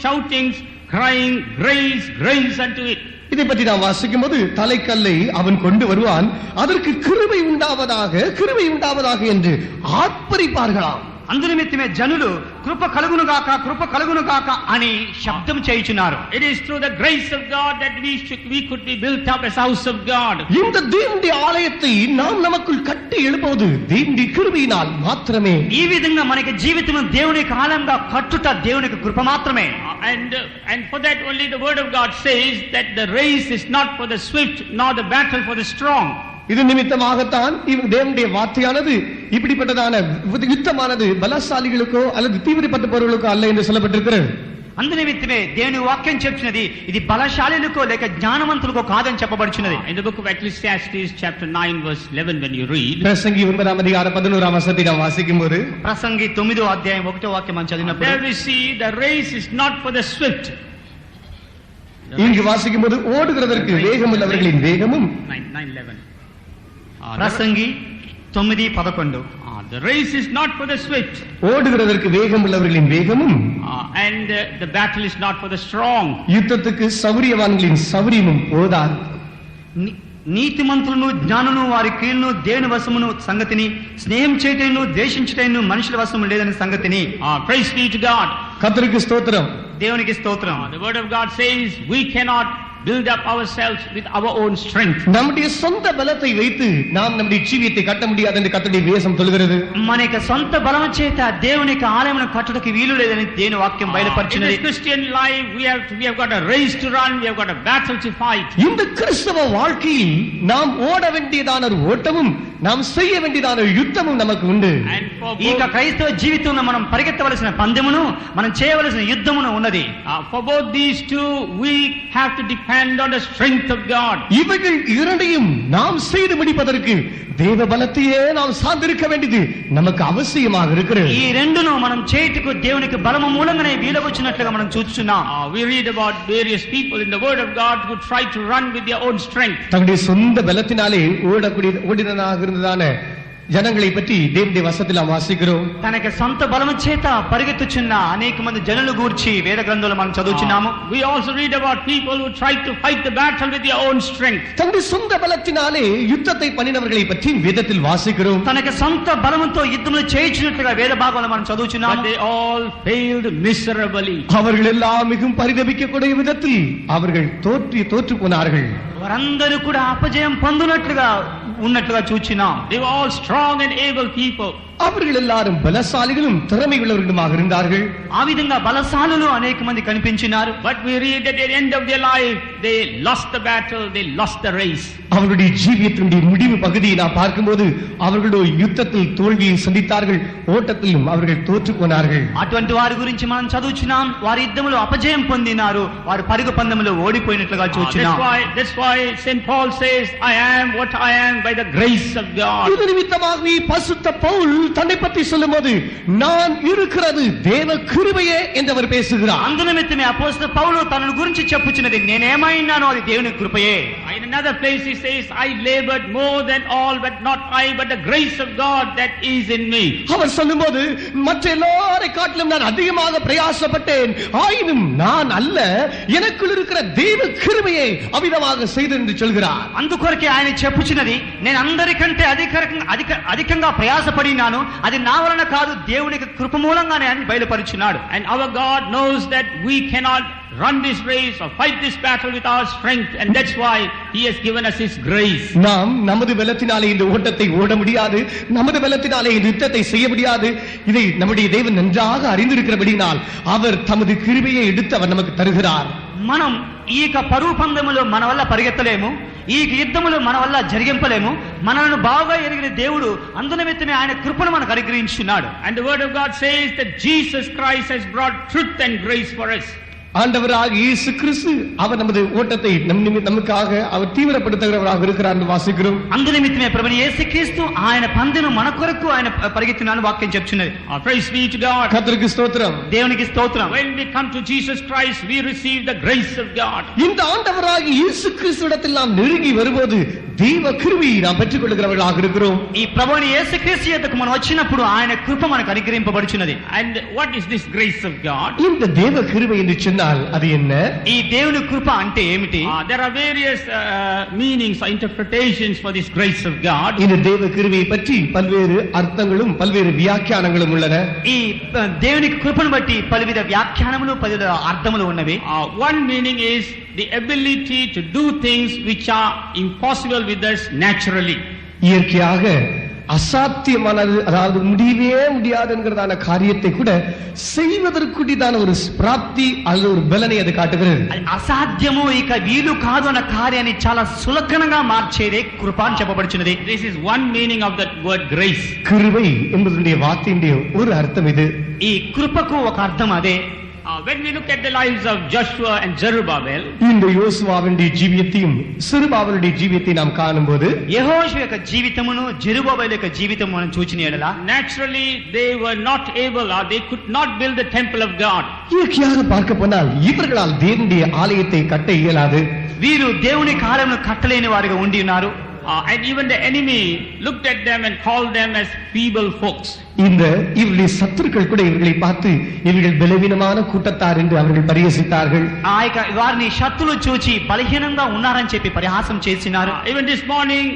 shoutings, crying, grace, grace unto it. இதை பற்றி நாம் வாசிக்கும் போது, தலைக்கல்லை அவன் கொண்டு வருவான், அதற்கு கிருபை உண்டாவதாக, கிருபை உண்டாவதாக என்று ஆர்ப்பரிப்பார்களாம். అందు నిమిత్తమే జనులు కృప కలుగును గాక, కృప కలుగును గాక అని శబ్దం చేయుచున్నారు. It is through the grace of God that we could be built up as house of God. இந்த தேவனுடைய ஆலயத்தை நாம் நமக்குள் கட்டி எழுப்புவது தேவனுடைய கிருபையினால் மாத்திரமே. ఈ విధంగా మనకి జీవితం దేవుని కాలంగా కట్టుట దేవునికి కృప మాత్రమే. And for that only the word of God says that the race is not for the swift nor the battle for the strong. இது நிமித்தமாகத்தான் தேவனுடைய வார்த்தையானது இப்படிப்பட்டதான யுத்தமானது பலசாலிகளுக்கோ அல்லது தீவிரப்பட்டவர்களுக்கோ அல்ல என்று சொல்லப்பட்டிருக்கிறது. అందు నిమిత్తమే దేవుని వాక్యం చెప్తున్నది ఇది బలశాలులకో లేక జ్ఞానవంతులకో కాదని చెప్పబడుచున్నది. In the book of Ecclesiastes chapter 9 verse 11 when you read, பிரசங்கி 9 அதிகாரம் 11 வசனத்தை நாம் வாசிக்கும்போது, ప్రసంగి 9వ అధ్యాయం 1వ వాక్యం మనం చదివినప్పుడు there we see the race is not for the swift. இங்கு வாசிக்கும்போது ஓடுகிறதற்கு வேகமுள்ளவர்களின் வேகமும் 9:11. ప్రసంగి 9:11 The race is not for the swift. ஓடுகிறதற்கு வேகமுள்ளவர்களின் வேகமும் And the battle is not for the strong. யுத்தத்துக்கு சௌரியவான்களின் சௌரியமும் போதாது. నీతిమంతులను జ్ఞానులను వారి కీళ్లను దేవుని వశమును సంగతిని, స్నేహం చేయటైను ద్వేషించటైను మనుషుల వశము లేదని సంగతిని. Praise be to God. கர்த்தருக்கு ஸ்தோத்திரம். దేవునికి స్తోత్రం. The word of God says we cannot build up ourselves with our own strength. நம்முடைய சொந்த பலத்தை வைத்து நாம் நம்முடைய ஜீவியத்தை கட்ட முடியாது என்று கர்த்தருடைய வேதம் சொல்கிறது. మనకి సొంత బలము చేత దేవునికి ఆలయమును కట్టుటకు వీలు లేదని దేవుని వాక్యం బయలుపరిచినది. In this Christian life we have got a race to run, we have got a battle to fight. இந்த கிறிஸ்தவ வாழ்க்கையில் நாம் ஓட வேண்டியதான ஒரு ஓட்டமும் நாம் செய்ய வேண்டியதான ஒரு யுத்தமும் நமக்கு உண்டு. ఈ క్రైస్తవ జీవితంలో మనం పరిగెత్తవలసిన పందెమును, మనం చేయవలసిన యుద్ధమును ఉన్నది. For both these two we have to depend on the strength of God. இவைகள் இரண்டையும் நாம் செய்து முடிப்பதற்கு தேவ பலத்தையே நாம் சார்ந்திருக்க வேண்டியது நமக்கு அவசியமாக இருக்கிறது. ఈ రెండును మనం చేయుటకు దేవునికి బలము మూలంగానే వీలవచ్చినట్లుగా మనం చూస్తున్నాం. We read about various people in the word of God who try to run with their own strength. தங்களுடைய சொந்த பலத்தினாலே ஓடினதாக இருந்ததான ஜனங்களை பற்றி தேவனுடைய வசனத்தில் நாம் வாசிக்கிறோம். తనకి సొంత బలము చేత పరిగెత్తుచున్న అనేక మంది జనులు గూర్చి వేద గ్రంథంలో మనం చదువుచున్నాము. We also read about people who try to fight the battle with their own strength. தங்களுடைய சொந்த பலத்தினாலே யுத்தத்தை பண்ணினவர்களை பற்றி வேதத்தில் வாசிக்கிறோம். తనకి సొంత బలముతో యుద్ధములు చేయించినట్లుగా వేద భాగంలో మనం చదువుచున్నాము. But they all failed miserably. அவர்கள் எல்லாம் மிகவும் பரிதபிக்கக்கூடிய விதத்தில் அவர்கள் தோற்று போனார்கள். వారందరూ కూడా అపజయం పొందినట్లుగా ఉన్నట్లుగా చూచినాం. They were all strong and able people. அவர்கள் எல்லாரும் பலசாலிகளும் திறமை உள்ளவர்களுமாக இருந்தார்கள். ఆ విధంగా బలశాలులు అనేక మంది కనిపించినారు. But we read at the end of their life, they lost the battle, they lost the race. அவருடைய ஜீவியத்தினுடைய முடிவு பகுதியை நாம் பார்க்கும்போது அவர்களுடைய யுத்தத்தில் தோல்வியை சந்தித்தார்கள், ஓட்டத்திலும் அவர்கள் தோற்று போனார்கள். అటువంటి వారి గురించి మనం చదువుచున్నాం. వారి యుద్ధములో అపజయం పొందినారు, వారు పరుగు పందెములో ఓడిపోయినట్లుగా చూచున్నాం. That's why St. Paul says, I am what I am by the grace of God. இது நிமித்தமாக பரிசுத்த பவுல் தன்னை பற்றி சொல்லும்போது நான் இருக்கிறது தேவ கிருபையே என்று அவர் பேசுகிறார். అందు నిమిత్తమే అపోస్తలుడు పౌలు తనను గురించి చెప్పుచున్నది నేనేమైనానో అది దేవుని కృపయే. In another place he says, I labored more than all, but not I, but the grace of God that is in me. அவர் சொல்லும்போது மற்ற எல்லாரை காட்டிலும் நான் அதிகமாக பிரயாசப்பட்டேன், ஆயினும் நான் அல்ல, எனக்குள் இருக்கிற தேவ கிருபையை அவிதமாக செய்து என்று சொல்கிறார். అందుకొరకే ఆయన చెప్పుచున్నది నేను అందరికంటే అధికంగా ప్రయాసపడినాను, అది నా వలన కాదు దేవునికి కృప మూలంగానే అని బయలుపరుచున్నాడు. And our God knows that we cannot run this race or fight this battle with our strength, and that's why he has given us his grace. நாம் நமது பலத்தினாலே இந்த ஓட்டத்தை ஓட முடியாது, நமது பலத்தினாலே இந்த யுத்தத்தை செய்ய முடியாது. இதை நம்முடைய தேவன் நன்றாக அறிந்திருக்கிறபடியால் அவர் தமது கிருபையை எடுத்து அவர் நமக்கு தருகிறார். మనం ఈ పరుగు పందెములో మన వల్ల పరిగెత్తలేము, ఈ యుద్ధములో మన వల్ల జరిగింపలేము. మనలను బాగా ఎరిగిన దేవుడు అందునిమిత్తమే ఆయన కృపను మనకు అనుగ్రహించున్నాడు. And the word of God says that Jesus Christ has brought truth and grace for us. ஆண்டவராக இயேசு கிறிஸ்து அவர் நமது ஓட்டத்தை நமக்காக அவர் தீவிரப்படுத்துகிறவராக இருக்கிறார் என்று வாசிக்கிறோம். అందు నిమిత్తమే ప్రభువు యేసుక్రీస్తు ఆయన పందెను మన కొరకు ఆయన పరిగెత్తినాను వాక్యం చెప్తున్నది. Praise be to God. கர்த்தருக்கு ஸ்தோத்திரம். దేవునికి స్తోత్రం. When we come to Jesus Christ, we receive the grace of God. இந்த ஆண்டவராக இயேசு கிறிஸ்துவிடத்தில் நாம் நெருங்கி வரும்போது தேவ கிருபையை நாம் பெற்றுக் கொள்கிறவர்களாக இருக்கிறோம். ఈ ప్రభువుని యేసుక్రీస్తు యొద్దకు మనం వచ్చినప్పుడు ఆయన కృప మనకు అనుగ్రహింపబడుచున్నది. And what is this grace of God? இந்த தேவ கிருபை என்று சொன்னால் அது என்ன? ఈ దేవుని కృప అంటే ఏమిటి? There are various meanings or interpretations for this grace of God. இந்த தேவ கிருபையை பற்றி பல்வேறு அர்த்தங்களும் பல்வேறு வியாக்கியானங்களும் உள்ளன. ఈ దేవుని కృపను బట్టి పలువిధ వ్యాఖ్యానములు పలువిధ అర్థములు ఉన్నవి. One meaning is the ability to do things which are impossible with us naturally. இயற்கையாக அசாத்தியமானது, அதாவது முடியவே முடியாது என்கிறதான காரியத்தை கூட செய்வதற்குடிதான ஒரு பிராப்தி அல்லது ஒரு பலனை அது காட்டுகிறது. అసాధ్యము ఇక వీలు కాదు అన్న కార్యాన్ని చాలా సులభంగా మార్చేదే కృప అని చెప్పబడుచున్నది. This is one meaning of that word grace. கிருபை என்பதனுடைய வார்த்தையுடைய ஒரு அர்த்தம் இது. ఈ కృపకు ఒక అర్థం అదే. When we look at the lives of Joshua and Zerubbabel, இந்த யோசுவாவுடைய ஜீவியத்தையும் செருபாபேலுடைய ஜீவியத்தை நாம் காணும்போது యెహోషువ యొక్క జీవితమును జెరుబాబెలు యొక్క జీవితము మనం చూచిన యెడల naturally they were not able or they could not build the temple of God. இயற்கையாக பார்க்க போனால் இவர்களால் தேவனுடைய ஆலயத்தை கட்ட இயலாது. వీరు దేవుని కార్యమును కట్టలేని వారిగా ఉండి ఉన్నారు. And even the enemy looked at them and called them as feeble folks. இந்த இவருடைய சத்துருக்கள் கூட இவர்களை பார்த்து இவர்கள் பலவீனமான கூட்டத்தார் என்று அவர்கள் பரிஹசித்தார்கள். వారిని శత్రులు చూచి బలహీనంగా ఉన్నారని చెప్పి పరిహాసం చేసినారు. Even this morning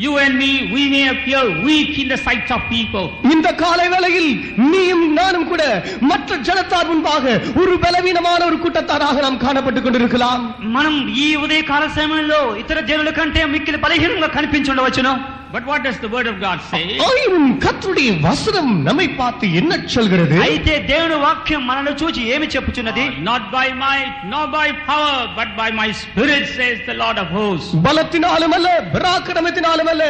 you and me, we may appear weak in the sight of people. இந்த காலை வேளையில் நீயும் நானும் கூட மற்ற ஜனத்தார் முன்பாக ஒரு பலவீனமான ஒரு கூட்டத்தாராக நாம் காணப்பட்டுக் கொண்டிருக்கலாம். మనం ఈ ఉదయ కాల సమయంలో ఇతర జనుల కంటే మిక్కిలి బలహీనంగా కనిపించుండవచ్చును. But what does the word of God say? ஆயினும் கர்த்தருடைய வசனம் நம்மை பார்த்து என்ன சொல்கிறது? అయితే దేవుని వాక్యం మనల్ని చూచి ఏమి చెప్పుచున్నది? Not by might nor by power but by my spirit says the Lord of hosts. பலத்தினாலும் அல்ல பராக்கிரமத்தினாலும் அல்ல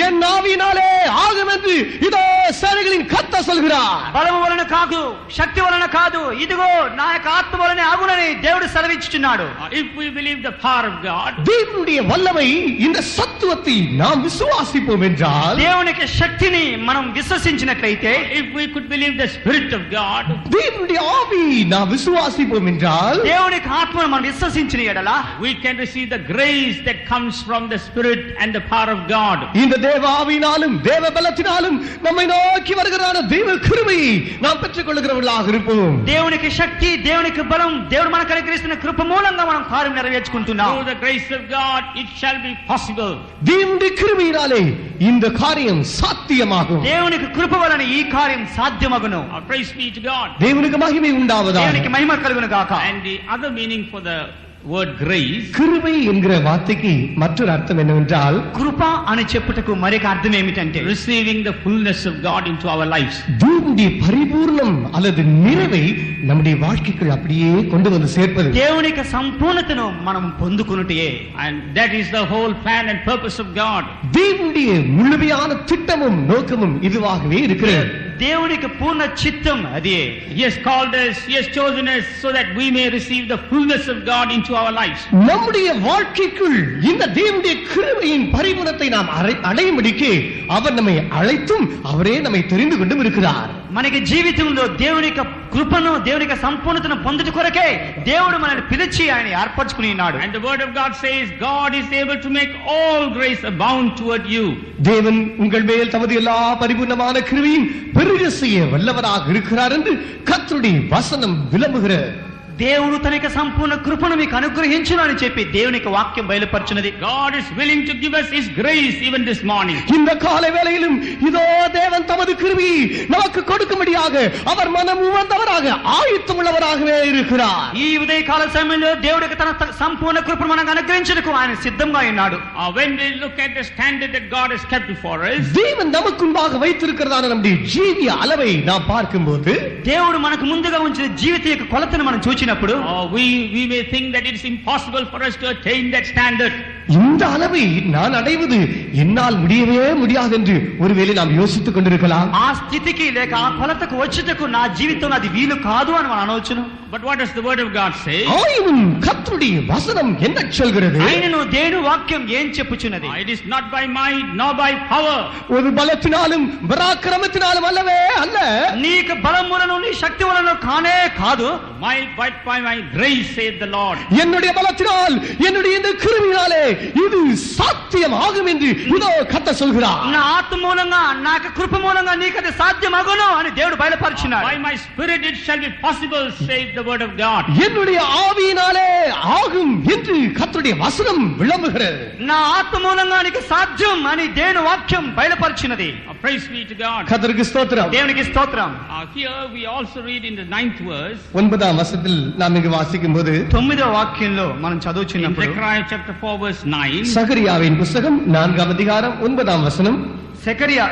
என் ஆவியினாலே ஆகும் என்று இதோ சேனைகளின் கர்த்தர் சொல்கிறார். బలము వలన కాదు, శక్తి వలన కాదు, ఇదిగో నా యొక్క ఆత్మ వలనే ఆగునని దేవుడు సెలవిచ్చుచున్నాడు. If we believe the power of God, தேவனுடைய வல்லமை இந்த சத்துவத்தை நாம் விசுவாசிப்போம் என்றால், దేవునికి శక్తిని మనం విశ్వసించినట్లయితే, if we could believe the spirit of God, தேவனுடைய ஆவி நாம் விசுவாசிப்போம் என்றால், దేవునికి ఆత్మను మనం విశ్వసించిన యెడల we can receive the grace that comes from the spirit and the power of God. இந்த தேவ ஆவியினாலும் தேவ பலத்தினாலும் நம்மை நோக்கி வருகிறான தேவ கிருபையை நாம் பெற்றுக் கொள்கிறவர்களாக இருப்போம். దేవునికి శక్తి, దేవునికి బలం, దేవుడు మనకు అనుగ్రహిస్తున్న కృప మూలంగా మనం కార్యం నెరవేర్చుకుంటున్నాం. Through the grace of God it shall be possible. தேவனுடைய கிருபையினாலே இந்த காரியம் சாத்தியமாகும். దేవునికి కృప వలన ఈ కార్యం సాధ్యమగును. Praise be to God. தேவனுக்கு மகிமை உண்டாவதாக. దేవునికి మహిమ కలుగును గాక. And the other meaning for the word grace, கிருபை என்கிற வார்த்தைக்கு மற்றொரு அர்த்தம் என்னவென்றால் కృప అని చెప్పుటకు మరొక అర్థం ఏమిటంటే receiving the fullness of God into our lives. தேவனுடைய பரிபூர்ணம் அல்லது நிறைவை நம்முடைய வாழ்க்கைக்குள் அப்படியே கொண்டு வந்து சேர்ப்பது. దేవుని యొక్క సంపూర్ణతను మనం పొందుకొనుటయే. And that is the whole plan and purpose of God. தேவனுடைய முழுமையான திட்டமும் நோக்கமும் இதுவாகவே இருக்கிறது. దేవునికి పూర్ణ చిత్తం అదే. He has called us, He has chosen us so that we may receive the fullness of God into our lives. நம்முடைய வாழ்க்கைக்குள் இந்த தேவனுடைய கிருபையின் பரிபூரணத்தை நாம் அடையும்படிக்கு அவர் நம்மை அழைத்தும் அவரே நம்மை தெரிந்து கொண்டும் இருக்கிறார். మనకి జీవితంలో దేవుని యొక్క కృపను దేవుని యొక్క సంపూర్ణతను పొందుట కొరకే దేవుడు మనల్ని పిలిచి ఆయన ఏర్పరచుకుని ఉన్నాడు. And the word of God says God is able to make all grace abound toward you. தேவன் உங்கள் மேல் தமது எல்லா பரிபூர்ணமான கிருபையும் பெருக செய்ய வல்லவராக இருக்கிறார் என்று கர்த்தருடைய வசனம் விளம்புகிறது. దేవుడు తన యొక్క సంపూర్ణ కృపను మీకు అనుగ్రహించును అని చెప్పి దేవుని యొక్క వాక్యం బయలుపరచున్నది. God is willing to give us His grace even this morning. இந்த காலை வேளையிலும் இதோ தேவன் தமது கிருபையை நமக்கு கொடுக்கும்படியாக அவர் மனம் உவந்தவராக ஆயத்தமுள்ளவராகவே இருக்கிறார். ఈ ఉదయకాల సమయంలో దేవుడికి తన సంపూర్ణ కృపను మనకు అనుగ్రహించుటకు ఆయన సిద్ధంగా ఉన్నాడు. When we look at the standard that God has kept before us, தேவன் நமக்கு முன்பாக வைத்திருக்கிறதான நம்முடைய ஜீவிய அளவை நாம் பார்க்கும்போது దేవుడు మనకు ముందుగా ఉంచిన జీవిత యొక్క కొలతను మనం చూచినప్పుడు we may think that it is impossible for us to attain that standard. இந்த அளவை நான் அடைவது என்னால் முடியவே முடியாது என்று ஒருவேளை நாம் யோசித்துக் கொண்டிருக்கலாம். ఆ స్థితికి లేక ఆ కొలతకు వచ్చుటకు నా జీవితంలో అది వీలు కాదు అని మనం అనవచ్చును. But what does the word of God say? ஆயினும் கர்த்தருடைய வசனம் என்ன சொல்கிறது? ఆయనను దేవుని వాక్యం ఏం చెప్పుచున్నది? It is not by might nor by power. ஒரு பலத்தினாலும் பராக்கிரமத்தினாலும் அல்லவே அல்ல. నీకు బలములను నీ శక్తి వలన కానే కాదు. But by my grace saith the Lord. என்னுடைய பலத்தினால் என்னுடைய இந்த கிருபையினாலே இது சாத்தியம் ஆகும் என்று இதோ கர்த்தர் சொல்கிறார். నా ఆత్మ మూలంగా నా కృప మూలంగా నీకు అది సాధ్యమగును అని దేవుడు బయలుపరిచినాడు. By my spirit it shall be possible saith the word of God. என்னுடைய ஆவியினாலே ஆகும் என்று கர்த்தருடைய வசனம் விளம்புகிறது. నా ఆత్మ మూలంగా నీకు సాధ్యం అని దేవుని వాక్యం బయలుపరిచినది. Praise be to God. கர்த்தருக்கு ஸ்தோத்திரம். దేవునికి స్తోత్రం. Here we also read in the 9th verse. 9ஆம் வசனத்தில் நாம் இங்கு வாசிக்கும்போது 9వ వాక్యంలో మనం In చదువుచున్నప్పుడు Zechariah chapter 4 verse 9. சகரியாவின் புத்தகம் 4ஆம் அதிகாரம் 9ஆம் வசனம். జకరియా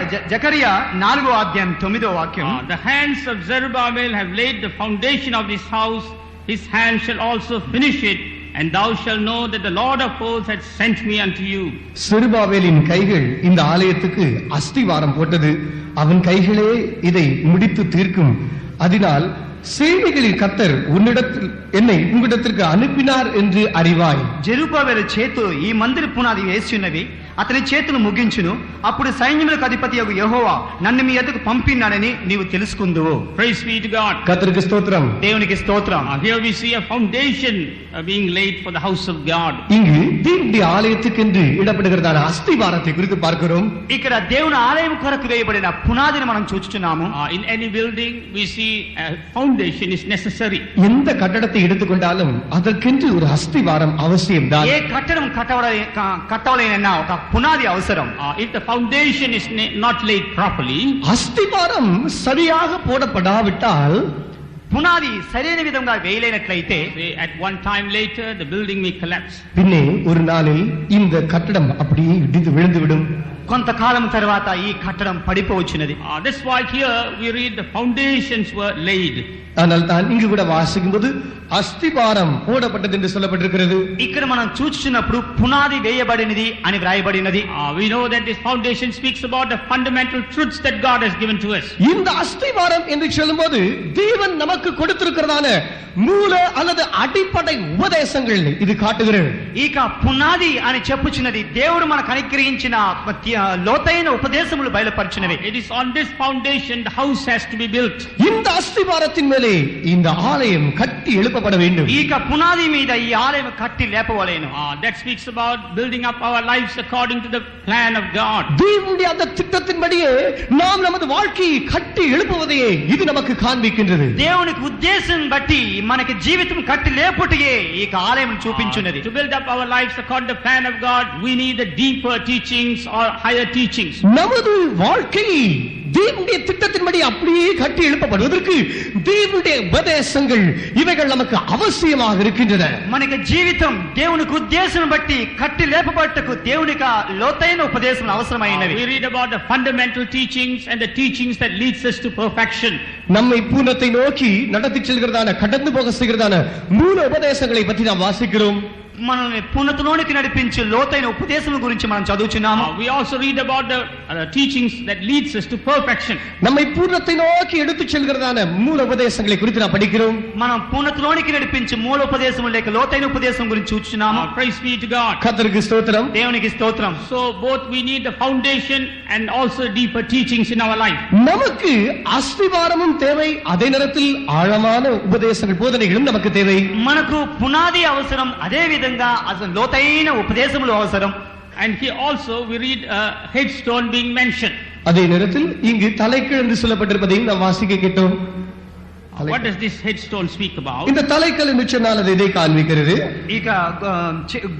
4వ అధ్యాయం 9వ వాక్యం. The hands of Zerubbabel have laid the foundation of this house, his hand shall also finish it, and thou shalt know that the Lord of hosts had sent me unto you. செருபாபேலின் கைகள் இந்த ஆலயத்துக்கு அஸ்திவாரம் போட்டது, அவன் கைகளே இதை முடித்து தீர்க்கும். அதனால் சேனைகளின் கர்த்தர் என்னை உங்களிடத்திற்கு அனுப்பினார் என்று அறிவாய். జెరుబాబెలు చేతులు ఈ మందిర పునాది వేసి ఉన్నవి, అతని చేతులు ముగించును. అప్పుడు సైన్యములకు అధిపతి యెహోవా నన్ను మీ యొద్దకు పంపినాడని నీవు తెలుసుకుందువు. Praise be to God. கர்த்தருக்கு ஸ்தோத்திரம். దేవునికి స్తోత్రం. Here we see a foundation being laid for the house of God. இங்கு தேவனுடைய ஆலயத்துக்கென்று இடப்படுகிறதான அஸ்திவாரத்தை குறித்து பார்க்கிறோம். ఇక్కడ దేవుని ఆలయం కొరకు వేయబడిన పునాదిని మనం చూస్తున్నాము. In any building we see a foundation is necessary. எந்த கட்டடத்தை எடுத்துக்கொண்டாலும் அதற்கென்று ஒரு அஸ்திவாரம் அவசியம்தான். ఏ కట్టడం కట్టవలైనా ఒక పునాది అవసరం. If the foundation is not laid properly, அஸ்திவாரம் சரியாக போடப்படாவிட்டால் పునాది సరైన విధంగా వేయలేనట్లయితే at one time later the building may collapse. பின்னே ஒரு நாளில் இந்த கட்டடம் அப்படியே இடிந்து விழுந்துவிடும். కొంతకాలం తర్వాత ఈ కట్టడం పడిపోవచ్చున్నది. That's why here we read the foundations were laid. ஆனால் தான் இங்கு கூட வாசிக்கும்போது அஸ்திவாரம் போடப்பட்டது என்று சொல்லப்பட்டிருக்கிறது. ఇక్కడ మనం చూస్తున్నప్పుడు పునాది వేయబడినది అని వ్రాయబడినది. We know that this foundation speaks about the fundamental truths that God has given to us. இந்த அஸ்திவாரம் என்று சொல்லும்போது தேவன் நமக்கு கொடுத்திருக்கிறதான மூல அல்லது அடிப்படை உபதேசங்கள் இது காட்டுகிறது. ఇక పునాది అని చెప్పుచున్నది దేవుడు మనకు అనుగ్రహించిన లోతైన ఉపదేశములు బయలుపరిచినవి. It is on this foundation the house has to be built. இந்த அஸ்திவாரத்தின் மேலே இந்த ஆலயம் கட்டி எழுப்பப்பட வேண்டும். ఇక పునాది మీద ఈ ఆలయం కట్టి లేపవలేను. That speaks about building up our lives according to the plan of God. தேவனுடைய அந்த திட்டத்தின்படியே நாம் நமது வாழ்க்கையை கட்டி எழுப்புவதையே இது நமக்கு காண்பிக்கின்றது. దేవునికి ఉద్దేశం బట్టి మనకి జీవితం కట్టి లేపుటయే ఈ ఆలయం చూపించున్నది. To build up our lives according to the plan of God, we need the deeper teachings or higher teachings. நமது வாழ்க்கை தேவனுடைய திட்டத்தின்படி அப்படியே கட்டி எழுப்பப்படுவதற்கு தேவனுடைய உபதேசங்கள் இவைகள் நமக்கு அவசியமாக இருக்கின்றன. మనకి జీవితం దేవునికి ఉద్దేశం బట్టి కట్టి లేపబట్టకు దేవునికి లోతైన ఉపదేశం అవసరమైనవి. We read about the fundamental teachings and the teachings that leads us to perfection. நம்மை பூர்ணத்தை நோக்கி நடத்தி செல்கிறதான கடந்து போக செய்கிறதான மூல உபதேசங்களை பற்றி நாம் வாசிக்கிறோம். మనల్ని పూర్ణతలోనికి నడిపించే లోతైన ఉపదేశం గురించి మనం చదువుచున్నాము. We also read about the teachings that leads us to perfection. நம்மை பூர்ணத்தை நோக்கி எடுத்துச் செல்கிறதான மூல உபதேசங்களை குறித்து நாம் படிக்கிறோம். మనం పూర్ణతలోనికి నడిపించే మూల ఉపదేశం లేక లోతైన ఉపదేశం గురించి చూస్తున్నాము. Praise be to God. கர்த்தருக்கு ஸ்தோத்திரம். దేవునికి స్తోత్రం. So both we need the foundation and also deeper teachings in our life. நமக்கு அஸ்திவாரமும் தேவை, அதே நேரத்தில் ஆழமான உபதேசங்கள் போதனைகளும் நமக்கு தேவை. మనకు పునాది అవసరం, అదే విధంగా అసలు లోతైన ఉపదేశములు అవసరం. And here also we read a headstone being mentioned. அதே நேரத்தில் இங்கு தலைக்கல் என்று சொல்லப்பட்டிருப்பதையும் நாம் வாசிக்க கேட்டோம். What does this headstone speak about? இந்த தலைக்கல் என்று சொன்னால் அது இதை காண்பிக்கிறது. ఇక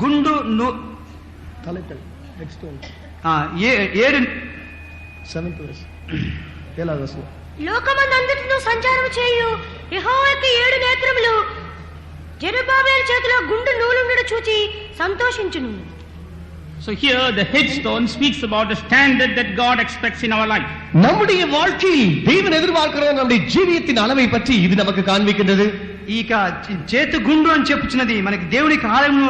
గుండు தலைக்கல் headstone 7 7th verse 7వ వచనం. లోకమందంతటిలో సంచారం చేయు యెహోవాకు 7 నేత్రములు జెరుబ్బాబెలు చేతిలో గుండు నూలుండుట చూచి సంతోషించును. So here the headstone speaks about the standard that God expects in our life. நம்முடைய வாழ்க்கையில் தேவன் எதிர்பார்க்கிற நம்முடைய ஜீவியத்தின் அளவை பற்றி இது நமக்கு காண்பிக்கின்றது. ఇక చేతి గుండు అని చెప్పుచున్నది మనకి దేవునికి ఆలయము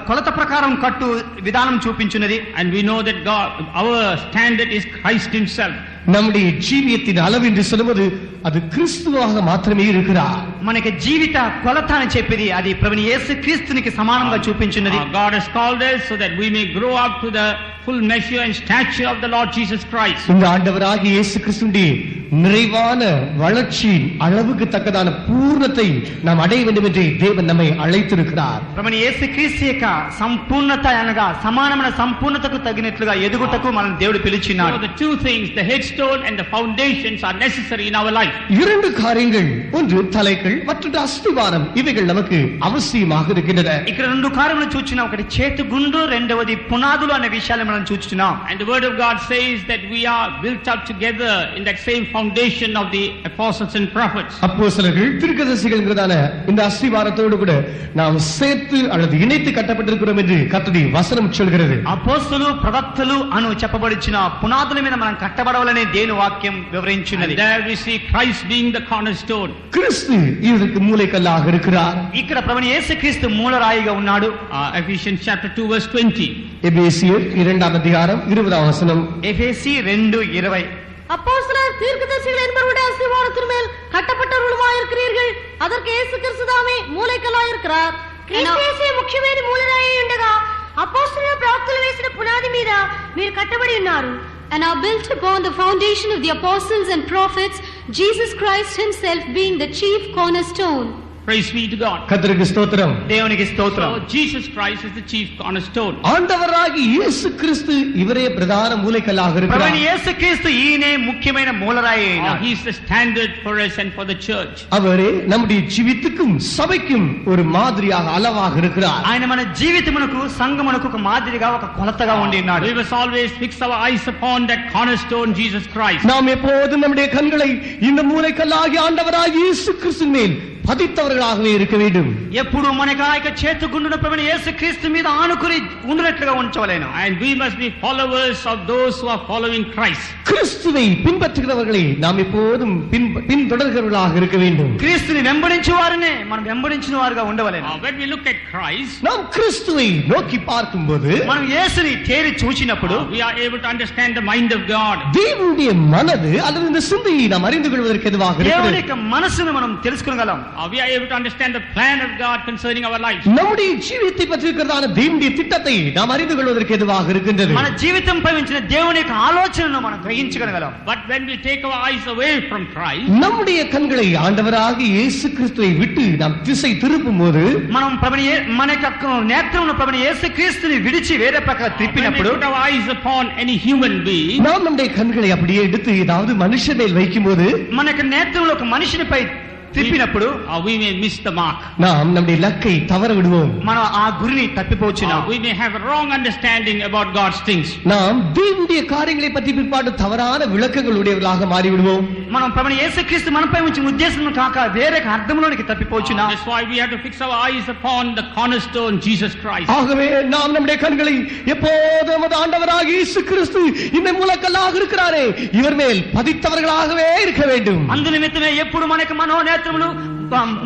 కొలత ప్రకారం కట్టు విధానం చూపించున్నది. And we know that God, our standard is Christ himself. நம்முடைய ஜீவியத்தின் அளவு என்று சொல்லுவது அது கிறிஸ்துவாக மாத்திரமே இருக்கிறார். మనకి జీవిత కొలత అని చెప్పేది అది ప్రభుని యేసు క్రీస్తునికి సమానంగా చూపించున్నది. God has called us so that we may grow up to the full measure and stature of the Lord Jesus Christ. இந்த ஆண்டவராகிய இயேசு கிறிஸ்துவின் நிறைவான வளர்ச்சி அளவுக்கு தக்கதான பூர்ணத்தை நாம் அடைய வேண்டும் என்று தேவன் நம்மை அழைத்திருக்கிறார். ప్రభుని యేసు క్రీస్తు యొక్క సంపూర్ణత అనగా సమానమైన సంపూర్ణతకు తగినట్లుగా ఎదుగుటకు మనల్ని దేవుడు పిలిచినాడు. So the two things, the headstone and the foundations, are necessary in our life. இரண்டு காரியங்கள், ஒன்று தலைகள், மற்றொன்று அஸ்திவாரம், இவைகள் நமக்கு அவசியமாக இருக்கின்றன. ఇక్కడ రెండు కార్యములు చూస్తున్నాం. ఒకటి చేతి గుండు, రెండవది పునాదులు అనే విషయాలు మనం చూస్తున్నాం. And the word of God says that we are built up together in that same foundation of the apostles and prophets. அப்போஸ்தலர்கள் தீர்க்கதரிசிகள்ங்கறதான இந்த அஸ்திவாரத்தோடு கூட நாம் சேர்த்து அல்லது இணைத்து கட்டப்பட்டிருக்கிறோம் என்று கர்த்தருடைய வசனம் சொல்கிறது. అపోస్తలు ప్రవక్తలు అను చెప్పబడిన పునాదుల మీద మనం కట్టబడవాలనే దేవుని వాక్యం వివరించున్నది. And there we see Christ being the cornerstone. கிறிஸ்து இதற்கு மூலைக்கல்லாக இருக்கிறார். ఇక్కడ ప్రభుని యేసు క్రీస్తు మూలరాయిగా ఉన్నాడు. Ephesians chapter 2 verse 20. எபேசியர் 2ஆம் அதிகாரம் 20ஆம் வசனம். ఎఫెసీ 2:20. அப்போஸ்தலர் தீர்க்கதரிசிகள் என்பவருடைய அஸ்திவாரத்தின் மேல் கட்டப்பட்டவர்களுமாய் இருக்கிறீர்கள். அதற்கு இயேசு கிறிஸ்துதாமே மூலைக்கல்லாய் இருக்கிறார். கிறிஸ்து ముఖ్యమైన మూలరాయి ఉండగా అపోస్తలులు ప్రవక్తలు వేసిన పునాది మీద మీరు కట్టబడి ఉన్నారు. And are built upon the foundation of the apostles and prophets, Jesus Christ himself being the chief cornerstone. Praise be to God. கர்த்தருக்கு ஸ்தோத்திரம். దేవునికి స్తోత్రం. So Jesus Christ is the chief cornerstone. ஆண்டவராகிய இயேசு கிறிஸ்து இவரே பிரதான மூலைக்கல்லாக இருக்கிறார். ప్రభుని యేసు క్రీస్తు ఈయనే ముఖ్యమైన మూలరాయి అయినాడు. He is the standard for us and for the church. அவரே நம்முடைய ஜீவித்துக்கும் சபைக்கும் ஒரு மாதிரியாக அளவாக இருக்கிறார். ఆయన మన జీవితమునకు సంఘమునకు ఒక మాదిరిగా ఒక కొలతగా ఉండి ఉన్నాడు. We must always fix our eyes upon that cornerstone Jesus Christ. நாம் எப்போதும் நம்முடைய கண்களை இந்த மூலைக்கல்லாகிய ஆண்டவராகிய இயேசு கிறிஸ்துவின் மேல் பதித்தவர்களாகவே இருக்க வேண்டும். ఎప్పుడు మనకు ఆ యొక్క చేతుగుండున ప్రభుని యేసు క్రీస్తు మీద ఆనుకుని ఉన్నట్లుగా ఉంచవలెను. And we must be followers of those who are following Christ. கிறிஸ்துவை பின்பற்றுகிறவர்களை நாம் எப்போதும் பின்தொடர்கிறவர்களாக இருக்க வேண்டும். క్రీస్తుని వెంబడించే వారినే మనం వెంబడించిన వారుగా ఉండవలెను. When we look at Christ, நாம் கிறிஸ்துவை நோக்கி பார்க்கும்போது మనం యేసుని తేరి చూచినప్పుడు we are able to understand the mind of God. தேவனுடைய மனது அல்லது இந்த சிந்தையை நாம் அறிந்து கொள்வதற்கு எதுவாக దేవుని இருக்கிறது. యొక్క మనసును మనం తెలుసుకోగలం. We are able to understand the plan of God concerning our lives. நம்முடைய ஜீவியத்தை பற்றி இருக்கிறதான தேவனுடைய திட்டத்தை நாம் அறிந்து கொள்வதற்கு எதுவாக இருக்கின்றது. మన జీవితంపై ఉంచిన దేవుని యొక్క ఆలోచనను మనం గ్రహించగలం. But when we take our eyes away from Christ, நம்முடைய கண்களை ஆண்டவராகிய இயேசு கிறிஸ்துவை விட்டு நாம் திசை திருப்பும் போது మనం మన యొక్క నేత్రమును ప్రభుని యేసు క్రీస్తుని విడిచి వేరే పక్కన when we తిప్పినప్పుడు put our eyes upon any human being, நாம் நம்முடைய கண்களை அப்படியே எடுத்து ஏதாவது மனுஷன் மேல் வைக்கும் போது మన యొక్క నేత్రములు ఒక మనిషినిపై తిప్పినప్పుడు we may miss the mark. நாம் நம்முடைய இலக்கை தவற விடுவோம். మనం ఆ గురిని తప్పిపోచున్నాం. We may have a wrong understanding about God's things. நாம் தேவனுடைய காரியங்களை பற்றி பிற்பாடு தவறான விளக்கங்கள் உடையவர்களாக மாறிவிடுவோம். మనం ప్రభువైన యేసుక్రీస్తు మనపై ఉంచిన ఉద్దేశం కాక వేరే అర్థంలోనికి తప్పిపోచున్నాం. That's why we have to fix our eyes upon the cornerstone, Jesus Christ. ஆகவே நாம் நம்முடைய கண்களை எப்போதும் நமது ஆண்டவராகிய இயேசு கிறிஸ்து இந்த மூலக்கல்லாக இருக்கிறாரே இவர் மேல் பதித்தவர்களாகவே இருக்க வேண்டும். అందు నిమిత్తమే ఎప్పుడు మనకి మనోనేత్రములు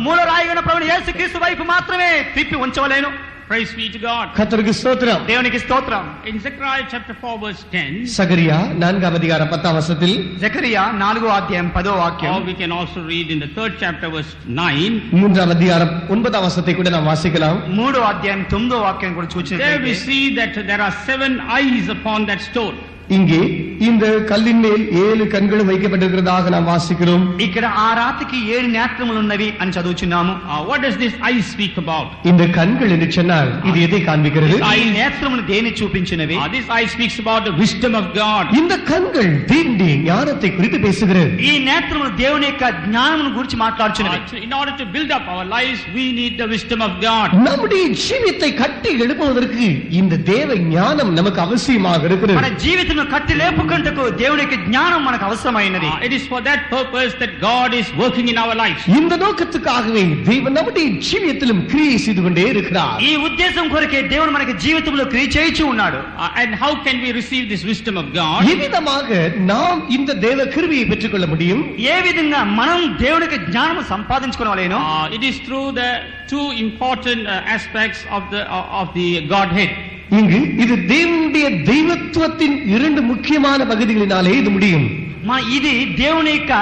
మూలరాయిగా ప్రభువైన యేసుక్రీస్తు వైపు మాత్రమే తిప్పి ఉంచవలేను. Praise be to God. கர்த்தருக்கு ஸ்தோத்திரம். దేవునికి స్తోత్రం. In Zechariah chapter 4 verse 10, சகரியா 4ஆம் அதிகாரம் 10ஆம் வசனத்தில், జకరియా 4వ అధ్యాయం 10వ or వాక్యం, we can also read in the 3rd chapter verse 9, 3ஆம் அதிகாரம் 9ஆம் வசனத்தை கூட நாம் வாசிக்கலாம். 3వ అధ్యాయం 9వ వాక్యం కూడా there we చూసినట్లయితే see that there are 7 eyes upon that stone. இங்கே இந்த கல்லின் மேல் 7 கண்களும் வைக்கப்பட்டிருக்கிறதாக நாம் வாசிக்கிறோம். ఇక్కడ ఆ రాతికి 7 నేత్రములు ఉన్నవి అని చదువుచున్నాము. What does this eye speak about? இந்த கண்கள் என்று சொன்னால் இது எதை காண்பிக்கிறது? ఈ నేత్రములు దేని చూపించినవి? This eye speaks about the wisdom of God. இந்த கண்கள் தேவனுடைய ஞானத்தை குறித்து பேசுகிறது. ఈ నేత్రములు దేవుని యొక్క జ్ఞానమును గురించి మాట్లాడుచున్నవి. In order to build up our lives, we need the wisdom of God. நம்முடைய ஜீவித்தை கட்டி எழுப்புவதற்கு இந்த தேவ ஞானம் நமக்கு அவசியமாக இருக்கிறது. మన జీవితం కట్టి లేపుకుంటకు దేవునికి జ్ఞానం మనకు అవసరమైనది. It is for that purpose that God is working in our lives. இந்த நோக்கத்துக்காகவே தேவன் நம்முடைய ஜீவியத்திலும் கிரியை செய்து கொண்டே இருக்கிறார். ఈ ఉద్దేశం కొరకే దేవుడు మనకి జీవితంలో క్రియ చేయించి ఉన్నాడు. And how can we receive this wisdom of God? எவ்விதமாக நாம் இந்த தேவ கிருபையை பெற்றுக்கொள்ள முடியும்? ఏ విధంగా మనం దేవునికి జ్ఞానము సంపాదించుకోవాలేనో? It is through the two important aspects of the Godhead. இங்கு இது தேவனுடைய தெய்வத்துவத்தின் 2 முக்கியமான பகுதிகளினாலே இது முடியும். ఇది దేవుని యొక్క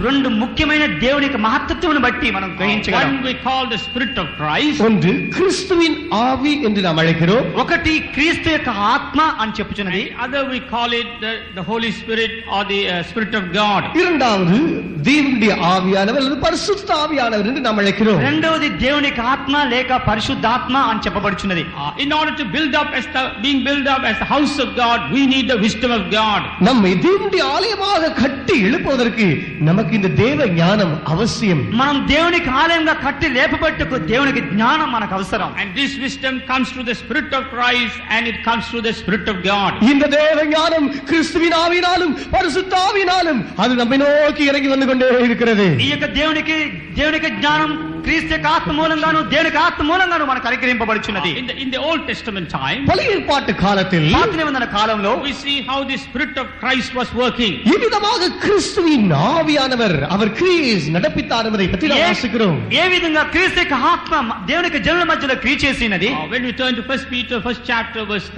రెండు ముఖ్యమైన దేవుని యొక్క మహత్తత్వమును బట్టి మనం గ్రహించగలం. One we call the Spirit of Christ. ஒன்று கிறிஸ்துவின் ஆவி என்று நாம் அழைக்கிறோம். ఒకటి క్రీస్తు యొక్క ఆత్మ అని చెప్పుచున్నది. Other we call it the Holy Spirit or the Spirit of God. இரண்டாவது தேவனுடைய ஆவியானவர் அல்லது பரிசுத்த ஆவியானவர் என்று நாம் அழைக்கிறோம். రెండవది దేవుని యొక్క ఆత్మ లేక పరిశుద్ధాత్మ అని చెప్పబడుచున్నది. In order to build up being built up as the house of God, we need the wisdom of God. நம்மை தேவனுடைய ஆலயமாக கட்டி எழுப்புவதற்கு நமக்கு இந்த தேவ ஞானம் அவசியம். మనం దేవునికి ఆలయంగా కట్టి లేపబట్టుకు దేవునికి జ్ఞానం మనకు అవసరం. And this wisdom comes through the Spirit of Christ and it comes through the Spirit of God. இந்த தேவ ஞானம் கிறிஸ்துவின் ஆவியினாலும் பரிசுத்த ஆவியினாலும் அது நம்மை நோக்கி இறங்கி வந்து கொண்டே இருக்கிறது. ఈ యొక్క దేవునికి జ్ఞానం క్రీస్తు యొక్క ఆత్మ మూలంగాను దేవునికి ఆత్మ మూలంగాను మనకు అనుగ్రహింపబడుచున్నది. In the Old Testament time, பழைய ஏற்பாட்டு காலத்தில் పాత నిబంధన కాలంలో we see how the Spirit of Christ was working. இவ்விதமாக கிறிஸ்துவின் ஆவியானவர் அவர் கிரியை நடப்பித்தார் என்பதை பற்றி நாம் வாசிக்கிறோம். ఏ విధంగా క్రీస్తు యొక్క ఆత్మ దేవుని యొక్క జనుల మధ్యలో క్రియ చేసినది. When we turn to 1 Peter 1st chapter verse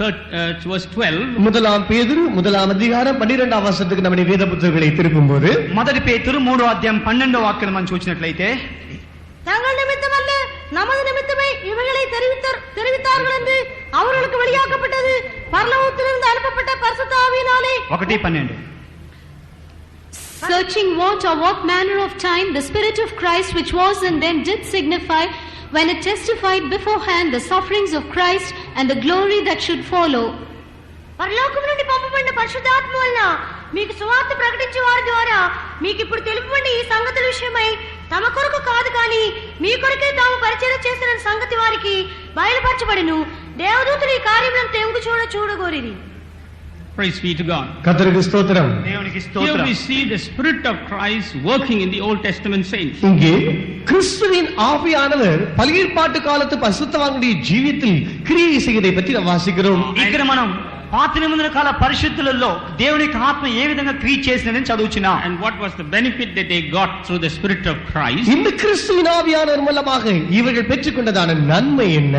12, முதலாம் பேதுரு 1ஆம் அதிகாரம் 12ஆம் வசனத்துக்கு நம்முடைய வேத புத்தகங்களை திருப்பும்போது, మొదటి పేతురు 3వ అధ్యాయం 12వ వాక్యం మనం చూసినట్లయితే, தங்கள் நிமித்தமல்ல நமது நிமித்தமே இவைகளை தெரிவித்தார்கள் என்று அவர்களுக்கு வெளியாக்கப்பட்டது பரலோகத்திலிருந்து அனுப்பப்பட்ட பரிசுத்த ஆவியினாலே. 1:12. Searching what manner of time the Spirit of Christ which was in them did signify, when it testified beforehand the sufferings of Christ and the glory that should follow. పరలోకం నుండి పంపబడిన పరిశుద్ధాత్మ వలన మీకు సువార్త ప్రకటించే వారి ద్వారా మీకు ఇప్పుడు తెలుపబడిన ఈ సంగతుల విషయమై తమ కొరకు కాదు కానీ మీ కొరకే తాము పరిచయం చేసిన సంగతి వారికి బయలుపరచబడిను. దేవదూతులు ఈ కార్యములను తెంగు చూడగోరిరి. praise be to God. கர்த்தருக்கு ஸ்தோத்திரம். దేవునికి Here స్తోత్రం. we see the Spirit of Christ working in the Old Testament saints. இங்கே கிறிஸ்துவின் ஆவியானவர் பழைய ஏற்பாட்டு காலத்து பரிசுத்தவான்களுடைய ஜீவியத்தில் கிரியை செய்வதை பற்றி நாம் வாசிக்கிறோம். ఇక్కడ మనం పాత నిబంధన కాల పరిశుద్ధులలో దేవుని యొక్క ఆత్మ ఏ విధంగా క్రియ చేసినదని చదువుచున్నాం. And what was the benefit that they got through the Spirit of Christ? இந்த கிறிஸ்துவின் ஆவியானவர் மூலமாக இவர்கள் பெற்றுக்கொண்டதான நன்மை என்ன?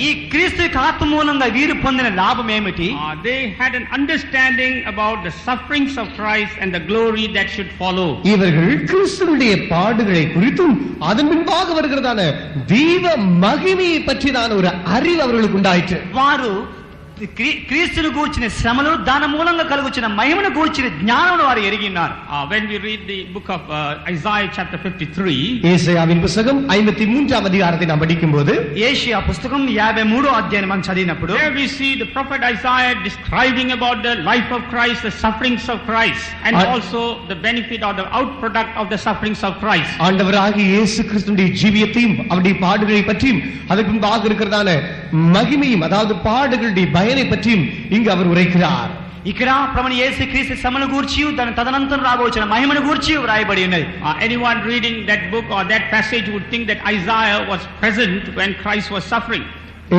ఈ క్రీస్తు యొక్క ఆత్మ మూలంగా వీరు పొందిన లాభం ఏమిటి? They had an understanding about the sufferings of Christ and the glory that should follow. இவர்கள் கிறிஸ்துவினுடைய பாடுகளை குறித்தும் அதன் பின்பாக வருகிறதான தெய்வ மகிமையை பற்றிதான ஒரு அறிவு அவர்களுக்கு உண்டாயிற்று. వారు క్రీస్తును గూర్చిన శ్రమలు దాని మూలంగా కలుగుచిన మహిమను గూర్చిన జ్ఞానమును వారు ఎరిగి ఉన్నారు. When we read the book of Isaiah chapter 53, ஏசாயாவின் புத்தகம் 53ஆம் அதிகாரத்தை நாம் படிக்கும்போது ஏசாயா புத்தகம் 53వ అధ్యాయం మనం చదివినప్పుడు there we see the prophet Isaiah describing about the life of Christ, the sufferings of Christ, and also the benefit or the outproduct of the sufferings of Christ. ஆண்டவராகிய இயேசு கிறிஸ்துவின் ஜீவியத்தையும் அவருடைய பாடுகளை பற்றியும் அதற்கு முன்பாக இருக்கிறதான மகிமையும் அதாவது பாடுகளுடைய பயனை பற்றியும் இங்கு அவர் உரைக்கிறார். ఇక్కడ ప్రభువైన యేసుక్రీస్తు శ్రమను గూర్చి దాని తదనంతరం రాబోచిన మహిమను గూర్చి వ్రాయబడి ఉన్నది. Anyone reading that book or that passage would think that Isaiah was present when Christ was suffering.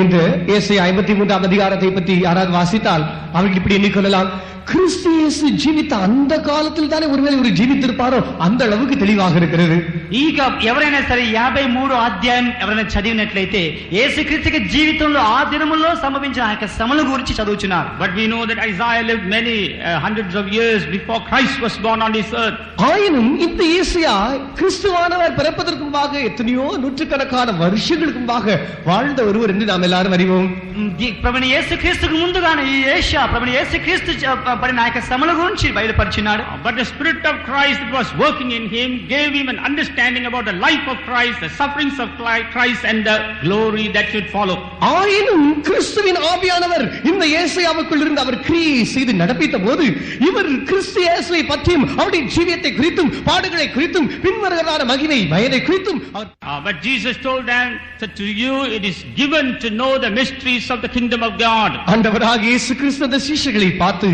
என்று ஏசாயா 53ஆம் அதிகாரத்தை பற்றி யாராவது வாசித்தால் அவர்கள் இப்படி எண்ணிக்கொள்ளலாம், கிறிஸ்து இயேசு ஜீவித்த அந்த காலத்தில் தானே ஒருவேளை ஒரு ஜீவித்திருப்பாரோ, அந்த அளவுக்கு தெளிவாக இருக்கிறது. ఇక ఎవరైనా సరే 53వ అధ్యాయం ఎవరైనా చదివినట్లయితే యేసుక్రీస్తు జీవితంలో ఆ దినముల్లో సంభవించిన ఆ యొక్క శ్రమల గురించి చదువుచున్నారు. But we know that Isaiah lived many hundreds of years before Christ was born on this earth. ஆயினும் இந்த ஏசாயா கிறிஸ்துவானவர் பிறப்பதற்கு முன்பாக எத்தனையோ நூற்றுக்கணக்கான வருஷங்களுக்கு முன்பாக வாழ்ந்த ஒருவர் என்று நாம் எல்லாரும் அறிவோம். ప్రభువైన యేసుక్రీస్తుకు ముందుగానే ఈ ఏషియా ప్రభువైన యేసుక్రీస్తు పడిన ఆ యొక్క శ్రమల గురించి బయలుపరిచినాడు. But the Spirit of Christ that was working in him gave him an understanding about the life of Christ, the sufferings of Christ, and the glory that should follow. ஆயினும் கிறிஸ்துவின் ஆவியானவர் இந்த ஏசாயாவுக்குள் இருந்து அவர் கிரியை செய்து நடப்பித்த போது இவர் கிறிஸ்து இயேசுவை பற்றியும் அவருடைய ஜீவியத்தை குறித்தும் பாடுகளை குறித்தும் பின்வருகிறதான மகிமை பயனை குறித்தும் But Jesus told them that to you it is given to know the mysteries of the kingdom of God. ஆண்டவராகிய இயேசு கிறிஸ்து அந்த சீஷர்களை பார்த்து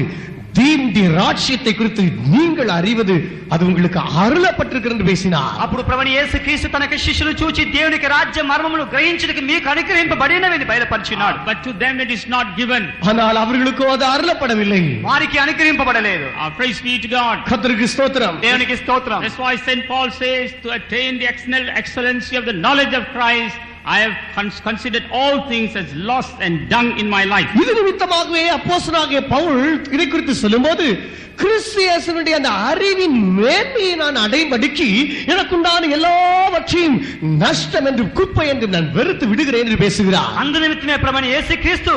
தேவனுடைய ராஜ்யத்தை குறித்து நீங்கள் அறிவது அது உங்களுக்கு அருளப்பட்டிருக்கிறது என்று பேசினார். అప్పుడు ప్రభువైన యేసుక్రీస్తు తన శిష్యులు చూచి దేవునికి రాజ్య మర్మమును గ్రహించుటకు మీకు అనుగ్రహింపబడినవని బయలుపరిచినాడు. But to them it is not given. ஆனால் அவர்களுக்கோ அது அருளப்படவில்லை. వారికి అనుగ్రహింపబడలేదు. Praise be to God. கர்த்தருக்கு ஸ்தோத்திரம். దేవునికి స్తోత్రం. That's why St. Paul says to attain the excellency of the knowledge of Christ I have considered all things as lost and dung in my life. இது நிமித்தமாகவே அப்போஸ்தலனாகிய பவுல் இதை குறித்து சொல்லும்போது கிறிஸ்து இயேசுவினுடைய அந்த அறிவின் மேன்மையை நான் அடையும்படிக்கு எனக்குண்டான எல்லாவற்றையும் நஷ்டம் என்று குப்பை என்று நான் வெறுத்து விடுகிறேன் என்று பேசுகிறார். అందు నిమిత్తమే ప్రభువైన యేసుక్రీస్తు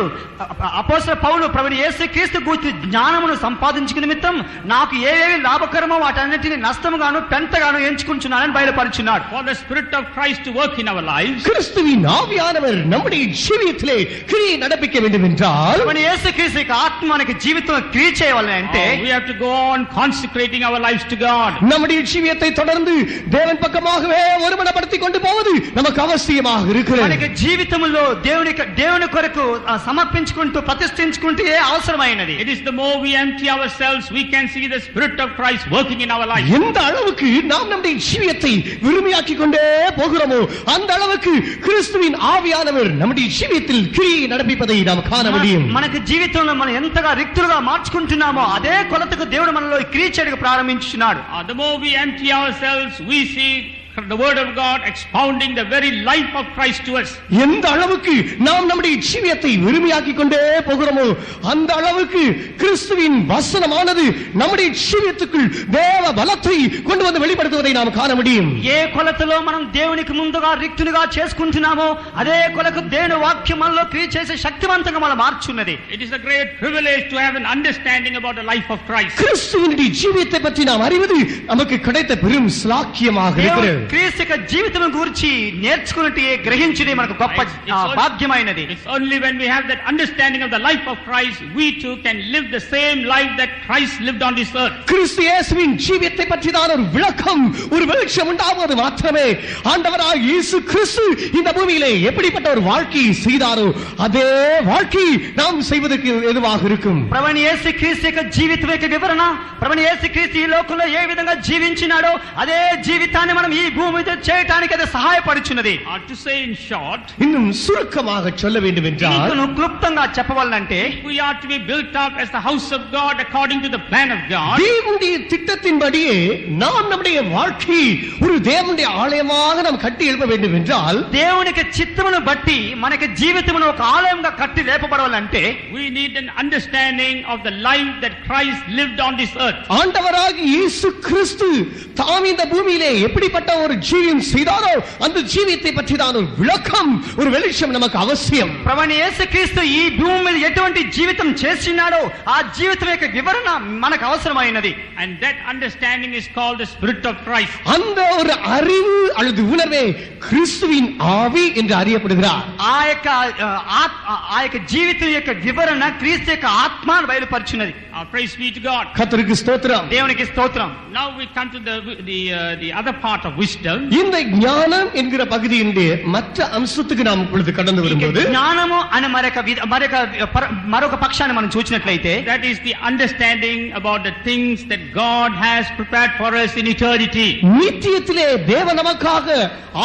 అపోస్తల పౌలు ప్రభువైన యేసుక్రీస్తు గురించి జ్ఞానమును సంపాదించుకునే నిమిత్తం నాకు ఏవేవి లాభకరమో వాటన్నిటిని నష్టముగాను పెంటగాను ఎంచుకుంటున్నానని బయలుపరుచున్నాడు. For the Spirit of Christ to work in our lives, கிறிஸ்துவின் ஆவியானவர் நம்முடைய ஜீவியத்திலே கிரியை நடப்பிக்க வேண்டும் என்றால் ప్రభువైన యేసుక్రీస్తు యొక్క ఆత్మ మనకి జీవితంలో క్రియ చేయాలి అంటే we have to go on consecrating our lives to God. நம்முடைய ஜீவியத்தை தொடர்ந்து தேவன் பக்கமாகவே ஒருமனப்படுத்திக் கொண்டு போவது நமக்கு அவசியமாக இருக்கிறது. మనకి జీవితంలో దేవుని కొరకు సమర్పించుకుంటూ ప్రతిష్ఠించుకుంటూ అవసరమైనది. It is the more we empty ourselves, we can see the Spirit of Christ working in our life. எந்த அளவுக்கு நாம் நம்முடைய ஜீவியத்தை விரும்பியாக்கிக் கொண்டே போகிறோமோ அந்த அளவுக்கு கிறிஸ்துவின் ஆவியானவர் நம்முடைய ஜீவியத்தில் கிரியை நடப்பிப்பதை நாம் காண முடியும். మనకి జీవితంలో మనం ఎంతగా రిక్తులుగా మార్చుకుంటున్నామో అదే కొలతకు దేవుడు మనలో క్రియ చేయడానికి ప్రారంభించుచున్నాడు. The more we empty ourselves, we see the word of God expounding the very life of Christ to us. எந்த அளவுக்கு நாம் நம்முடைய ஜீவியத்தை விரும்பியாக்கிக் கொண்டே போகிறோமோ அந்த அளவுக்கு கிறிஸ்துவின் வசனமானது நம்முடைய ஜீவியத்துக்குள் தேவ பலத்தை கொண்டு வந்து வெளிப்படுத்துவதை நாம் காண முடியும். ఏ కొలతలో మనం దేవునికి ముందుగా రిక్తులుగా చేసుకుంటున్నామో అదే కొలకు దేవుని వాక్యం మనలో క్రియ చేసే శక్తివంతంగా మనం మార్చున్నది. It is a great privilege to have an understanding about the life of Christ. கிறிஸ்துவினுடைய ஜீவியத்தை பற்றி நாம் அறிவது நமக்கு கிடைத்த பெரும் ஸ்லாக்கியமாக இருக்கிறது. క్రీస్తు యొక్క జీవితం గురించి నేర్చుకున్నట్టు గ్రహించుడే మనకు గొప్ప భాగ్యమైనది. It's only when we have that understanding of the life of Christ we too can live the same life that Christ lived on this earth. கிறிஸ்து இயேசுவின் ஜீவியத்தை பற்றிதான் ஒரு விளக்கம் ஒரு வெளிச்சம் உண்டாவது மாத்திரமே ஆண்டவராகிய இயேசு கிறிஸ்து இந்த பூமியிலே எப்படிப்பட்ட ஒரு வாழ்க்கையை செய்தாரோ அதே வாழ்க்கை நாம் செய்வதற்கு எதுவாக இருக்கும். ప్రభువైన యేసుక్రీస్తు యొక్క జీవితం యొక్క వివరణ ప్రభువైన యేసుక్రీస్తు ఈ లోకంలో ఏ విధంగా జీవించినాడో అదే జీవితాన్ని మనం ఈ భూమి మీద చేయడానికి అది సహాయపడుచున్నది. To say in short, இன்னும் சுருக்கமாக சொல்ல வேண்டும் என்றால் క్లుప్తంగా చెప్పవాలంటే we are to be built up as the house of God according to the plan of God. தேவனுடைய திட்டத்தின்படியே நாம் நம்முடைய வாழ்க்கை ஒரு தேவனுடைய ஆலயமாக நாம் கட்டி எழுப்ப வேண்டும் என்றால் దేవునికి చిత్తమును బట్టి మనకి జీవితమును ఒక ఆలయంగా కట్టి లేపబడాలంటే we need an understanding of the life that Christ lived on this earth. ஆண்டவராகிய இயேசு கிறிஸ்து தாம் இந்த பூமியிலே எப்படிப்பட்ட ஒரு ஜீவியம் செய்தாரோ அந்த ஜீவியத்தை பற்றி தான் ஒரு விளக்கம், ஒரு வெளிச்சம் நமக்கு அவசியம். ప్రభువైన యేసుక్రీస్తు ఈ భూమి మీద ఎటువంటి జీవితం చేస్తున్నాడో ఆ జీవితం యొక్క వివరణ మనకు అవసరమైనది. And that understanding is called the Spirit of Christ. அந்த ஒரு அறிவு அல்லது உணர்வே கிறிஸ்துவின் ஆவி என்று அறியப்படுகிறார். ఆ యొక్క జీవితం యొక్క వివరణ క్రీస్తు యొక్క ఆత్మను బయలుపరుచున్నది. Praise be to God. கர்த்தருக்கு ஸ்தோத்திரம். దేవునికి స్తోత్రం. Now we come to the other part of wisdom. இந்த ஞானம் என்கிற பகுதியினுடைய மற்ற அம்சத்துக்கு நாம் இப்பொழுது கடந்து வரும்போது జ్ఞానము అనే మరొక పక్షాన్ని మనం చూసినట్లయితే that is the understanding about the things that God has prepared for us in eternity. நித்தியத்திலே தேவன் நமக்காக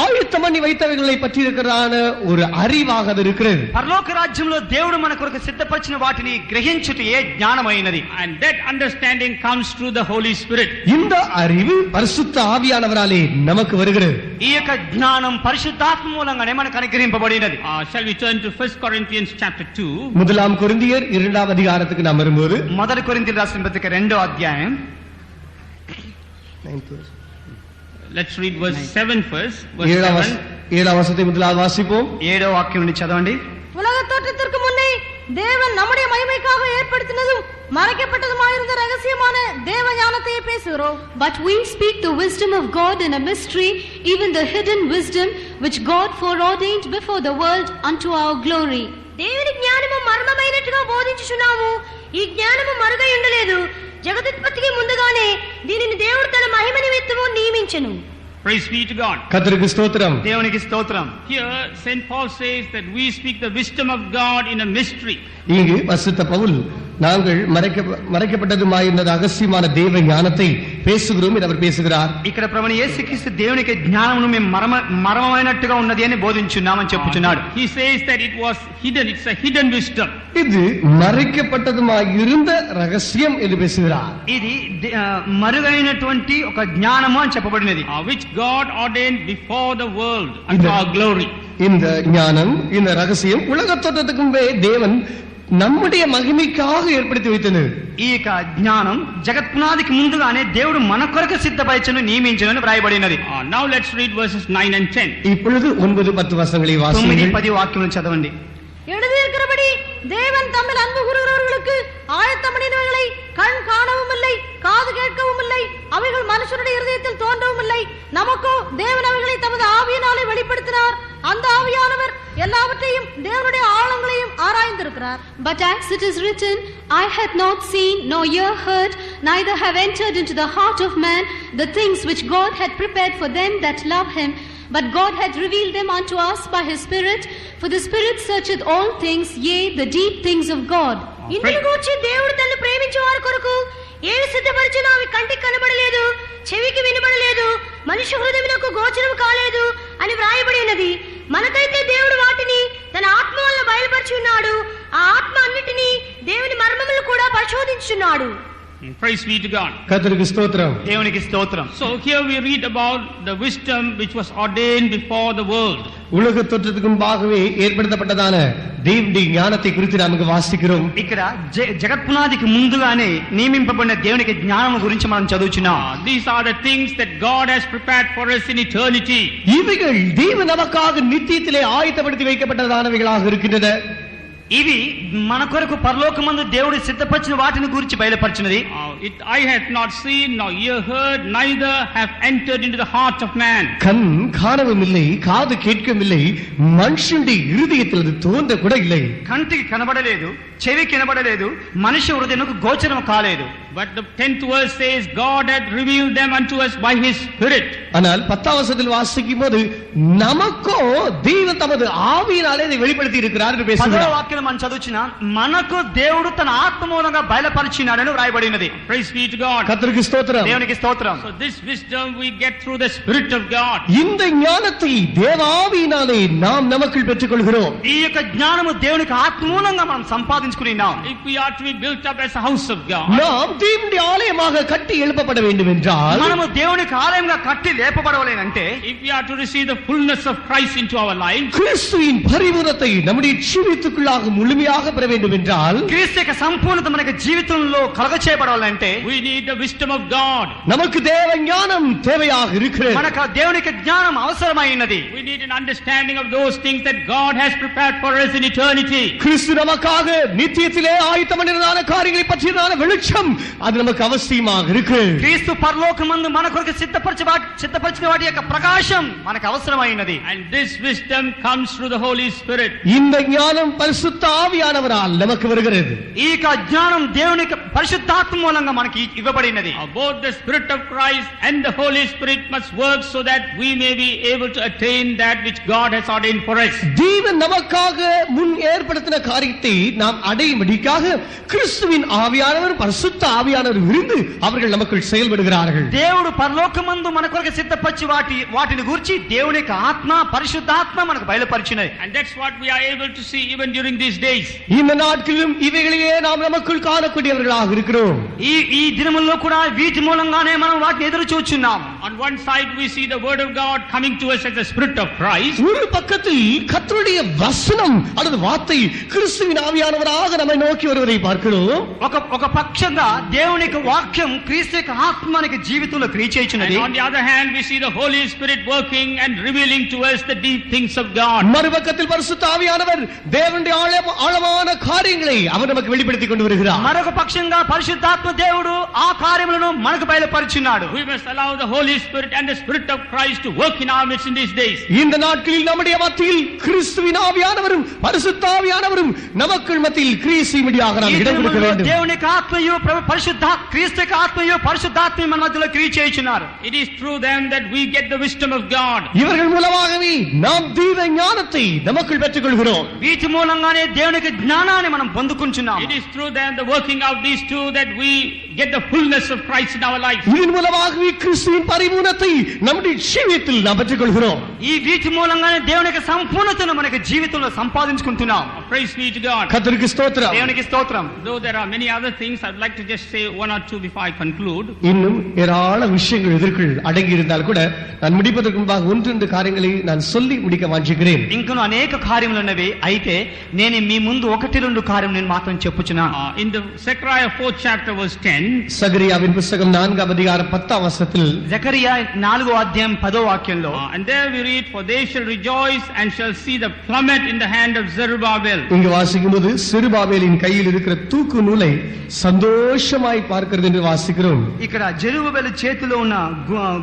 ஆயத்தம் பண்ணி வைத்தவைகளை பற்றி இருக்கிறதான ஒரு அறிவாக அது இருக்கிறது. పరలోక రాజ్యంలో దేవుడు మన కొరకు సిద్ధపరిచిన వాటిని గ్రహించుటయే జ్ఞానమైనది. And that understanding comes through the Holy Spirit. இந்த அறிவு பரிசுத்த ஆவியானவராலே நமக்கு வருகிறது. ఈ యొక్క జ్ఞానం పరిశుద్ధాత్మ మూలంగానే మనకు అనుగ్రహింపబడినది. Shall we turn to 1 Corinthians chapter 2? முதலாம் கொரிந்தியர் 2ஆம் அதிகாரத்துக்கு நாம் வரும்போது మొదటి కొరింథీయులకు రాసిన పత్రిక 2వ అధ్యాయం Let's read verse 7 first. Verse 7. 7ஆம் வசனத்தை முதலாவது வாசிப்போம். 7వ వాక్యం నుండి చదవండి. உலக தோற்றத்திற்கு முன்னே தேவன் நம்முடைய மகிமைக்காக ஏற்படுத்தினதும் மறைக்கப்பட்டதுமாயிருந்த ரகசியமான தேவ ஞானத்தையே பேசுகிறோம். But we speak the wisdom of God in a mystery, even the hidden wisdom which God foreordained before the world unto our glory. దేవుని జ్ఞానము మర్మమైనట్టుగా బోధించుచున్నాము. ఈ జ్ఞానము మరుగై ఉండలేదు. జగదుత్పత్తికి ముందుగానే దీనిని దేవుడు తన మహిమ నిమిత్తము నియమించెను. Praise be to God. கர்த்தருக்கு ஸ்தோத்திரம். దేవునికి స్తోత్రం. Here St. Paul says that we speak the wisdom of God in a mystery. இங்கு பரிசுத்த பவுல் நாங்கள் மறைக்கப்பட்டதுமாயிருந்த ரகசியமான தேவ ஞானத்தை பேசுகிறோம் என்று அவர் பேசுகிறார். ఇక్కడ ప్రభువైన యేసుక్రీస్తు దేవునికి జ్ఞానమును మేము మర్మమైనట్టుగా ఉన్నది అని బోధించున్నామని చెప్పుచున్నాడు. He says that it was hidden. It's a hidden wisdom. இது மறைக்கப்பட்டதுமாயிருந்த ரகசியம் என்று பேசுகிறார். ఇది మరుగైనటువంటి ఒక జ్ఞానము అని చెప్పబడినది. Which God ordained before the world unto our glory. இந்த ஞானம், இந்த ரகசியம் உலக தோற்றத்துக்கு முன்பே தேவன் நம்முடைய மகிமைக்காக ஏற்படுத்தி வைத்தது. ఈ యొక్క జ్ఞానం జగత్పునాదికి ముందుగానే దేవుడు మన కొరకు సిద్ధపరిచెను నియమించెను వ్రాయబడినది. Now let's read verses 9 and 10. இப்பொழுது 9-10 வசனங்களை வாசியுங்கள். 9-10 வாక్యములను చదవండి. எழுதியிருக்கிறபடி தேவன் தம்மில் அன்பு கூறுகிறவர்களுக்கு ஆயத்தமணினவைகளை கண் காணவும் இல்லை, காது கேட்கவும் இல்லை, அவைகள் மனுஷனுடைய இருதயத்தில் தோன்றவும் இல்லை. நமக்கோ தேவன் அவைகளை தமது ஆவியினாலே வெளிப்படுத்தினார். அந்த ஆவியானவர் எல்லாவற்றையும் தேவனுடைய ஆழங்களையும் ஆராய்ந்திருக்கிறார். But as it is written, I had not seen nor ear heard, neither have entered into the heart of man the things which God had prepared for them that love him. But God had revealed them unto us by his Spirit, for the Spirit searcheth all things, yea, the deep things of God. ఇందును గూర్చి దేవుడు తన్ను ప్రేమించే వారి కొరకు ఏమి సిద్ధపరిచినా అవి కంటికి కనబడలేదు, చెవికి వినబడలేదు, మనిషి హృదయమునకు గోచరం కాలేదు అని వ్రాయబడి ఉన్నది. మనకైతే దేవుడు వాటిని తన ఆత్మ వల్ల బయలుపరిచి ఉన్నాడు. ఆ ఆత్మ అన్నిటినీ దేవుని మర్మములు కూడా పరిశోధించుచున్నాడు. Praise be to God. கர்த்தருக்கு ஸ்தோத்திரம். దేవునికి స్తోత్రం. So here we read about the wisdom which was ordained before the world. உலக தோற்றத்துக்கு முன்பாகவே ஏற்படுத்தப்பட்டதான தேவனுடைய ஞானத்தை குறித்து நாம் வாசிக்கிறோம். ఇక్కడ జగత్పునాదికి ముందుగానే నియమింపబడిన దేవునికి జ్ఞానం గురించి మనం చదువుచున్నాం. These are the things that God has prepared for us in eternity. இவைகள் தேவன் நமக்காக நித்தியத்திலே ஆயத்தப்படுத்தி வைக்கப்பட்டதானவைகளாக இருக்கின்றன. ఇవి మన కొరకు పరలోకమందు దేవుడు సిద్ధపరిచిన వాటిని గురించి బయలుపరిచినది. I have not seen nor ear heard, neither have entered into the heart of man. கண் காணவும் இல்லை, காது கேட்கவும் இல்லை, மனுஷனுடைய இருதயத்தில் அது தோன்ற கூட இல்லை. కంటికి కనబడలేదు, చెవికి వినబడలేదు, మనిషి హృదయమునకు గోచరం కాలేదు. But the 10th verse says God had revealed them unto us by his Spirit. ஆனால் 10ஆம் வசனத்தில் வாசிக்கும் போது நமக்கோ தேவன் தமது ஆவியினாலே இதை வெளிப்படுத்தி இருக்கிறார் என்று பேசுகிறார். మనం చదువుచిన మనకు దేవుడు తన ఆత్మ మూలంగా బయలుపరిచినాడని వ్రాయబడినది. Praise be to God. கர்த்தருக்கு ஸ்தோத்திரம். దేవునికి స్తోత్రం. So this wisdom we get through the Spirit of God. இந்த ஞானத்தை தேவ ஆவியினாலே நாம் நமக்குள் பெற்றுக்கொள்கிறோம். ఈ యొక్క జ్ఞానము దేవునికి ఆత్మ మూలంగా మనం సంపాదించుకున్నాం. If we are to be built up as a house of God, நாம் தேவனுடைய ஆலயமாக கட்டி எழுப்பப்பட வேண்டும் என்றால், మనము దేవునికి ఆలయంగా కట్టి లేపబడవలేనంటే, if we are to receive the fullness of Christ into our lives, கிறிஸ்துவின் பரிபூரணத்தை நம்முடைய ஜீவியத்துக்குள்ளாக முழுமையாக பெற வேண்டும் என்றால், క్రీస్తు యొక్క సంపూర్ణత మన జీవితంలో కలగచేయబడాలంటే అంటే we need the wisdom of God. நமக்கு தேவ ஞானம் தேவையாக இருக்கிறது. మనకు దేవునికి జ్ఞానం అవసరమైనది. We need an understanding of those things that God has prepared for us in eternity. கிறிஸ்து நமக்காக நித்தியத்திலே ஆயத்தம் பண்ணினதான காரியங்களை பற்றியதான வெளிச்சம் அது நமக்கு அவசியமாக இருக்கு. క్రీస్తు పరలోకమందు మన కొరకు సిద్ధపరిచిన వాటి యొక్క ప్రకాశం మనకు అవసరమైనది. And this wisdom comes through the Holy Spirit. இந்த ஞானம் பரிசுத்த ஆவியானவரால் நமக்கு வருகிறது. ఈ జ్ఞానం దేవుని పరిశుద్ధాత్మ మూలంగా మనకి ఇవ్వబడినది. Both the Spirit of Christ and the Holy Spirit must work so that we may be able to attain that which God has ordained for us. தேவன் நமக்காக முன் ஏற்படுத்தின காரியத்தை நாம் அடையும்படிக்காக கிறிஸ்துவின் ஆவியானவர் பரிசுத்த ஆவியானவர் விருந்து அவர்கள் நமக்குள் செயல்படுகிறார்கள். దేవుడు పరలోకమందు మన కొరకు సిద్ధపరిచి వాటిని గురించి దేవుని యొక్క ఆత్మ పరిశుద్ధాత్మ మనకు బయలుపరిచినది. And that's what we are able to see even during these days. இந்த நாட்களிலும் இவைகளையே நாம் நமக்குள் காணக்கூடியவர்களாக இருக்கிறோம். ఈ దినముల్లో కూడా వీటి మూలంగానే మనం వాటిని ఎదురు చూస్తున్నాం. On one side we see the word of God coming to us as the Spirit of Christ. ஒரு பக்கத்தில் கர்த்தருடைய வசனம் அல்லது வார்த்தை கிறிஸ்துவின் ஆவியானவராக நம்மை நோக்கி வருவதை பார்க்கிறோம். ఒక పక్షంగా దేవుని యొక్క వాక్యం క్రీస్తు యొక్క ఆత్మ మనకి జీవితంలో క్రియ చేయుచున్నది. On the other hand we see the Holy Spirit working and revealing to us the deep things of God. மறுபக்கத்தில் பரிசுத்த ஆவியானவர் தேவனுடைய ஆழமான காரியங்களை அவர் நமக்கு வெளிப்படுத்திக் கொண்டு வருகிறார். మరొక పక్షంగా పరిశుద్ధాత్మ దేవుడు ఆ కార్యములను మనకు బయలుపరిచున్నాడు. We must allow the Holy Spirit and the Spirit of Christ to work in our midst in these days. இந்த நாட்களில் நம்முடைய மத்தியில் கிறிஸ்துவின் ஆவியானவரும் பரிசுத்த ஆவியானவரும் நமக்குள் மத்தியில் கிரியை செய்யும்படியாக நாம் இடம் கொடுக்க வேண்டும். దేవుని యొక్క ఆత్మయు క్రీస్తు యొక్క ఆత్మయు పరిశుద్ధాత్మ మన మధ్యలో క్రియ చేయుచున్నారు. It is through them that we get the wisdom of God. இவர்கள் மூலமாகவே நாம் தீர ஞானத்தை நமக்குள் பெற்றுக்கொள்கிறோம். వీటి మూలంగానే దేవుని యొక్క జ్ఞానాన్ని మనం పొందుకుంటున్నాం. It is through them the working out these two that we get the fullness of Christ in our life. இதன் மூலமாகவே கிறிஸ்துவின் பரிபூரணத்தை நம்முடைய ஜீவியத்தில் நாம் பெற்றுக்கொள்கிறோம். ఈ వీటి మూలంగానే దేవుని యొక్క సంపూర్ణతను మనకి జీవితంలో సంపాదించుకుంటున్నాం. Praise be to God. கர்த்தருக்கு ஸ்தோத்திரம். దేవునికి స్తోత్రం. Though there are many other things, I would like to just say one or two before I conclude. இன்னும் ஏராள விஷயங்கள் இதற்குள் அடங்கி இருந்தால் கூட நான் முடிப்பதற்கு முன்பாக ஒன்று காரியங்களை நான் சொல்லி முடிக்க வாஞ்சிக்கிறேன். ఇంకను అనేక కార్యములు ఉన్నవి. అయితే నేను మీ ముందు ఒకటి రెండు కార్యములు నేను మాత్రం చెప్పుచున్నాను. In the Zechariah 4th chapter verse 10, சகரியாவின் புத்தகம் 4ஆம் அதிகாரம் 10ஆம் வசனத்தில் జకరియా 4వ అధ్యాయం 10వ వాక్యంలో and there we read, for they shall rejoice and shall see the plummet in the hand of Zerubbabel. இங்கு வாசிக்கும்போது செருபாபேலின் கையில் இருக்கிற தூக்கு நூலை சந்தோஷமாய் பார்க்கிறது என்று வாசிக்கிறோம். ఇక్కడ జెరుబ్బయలు చేతిలో ఉన్న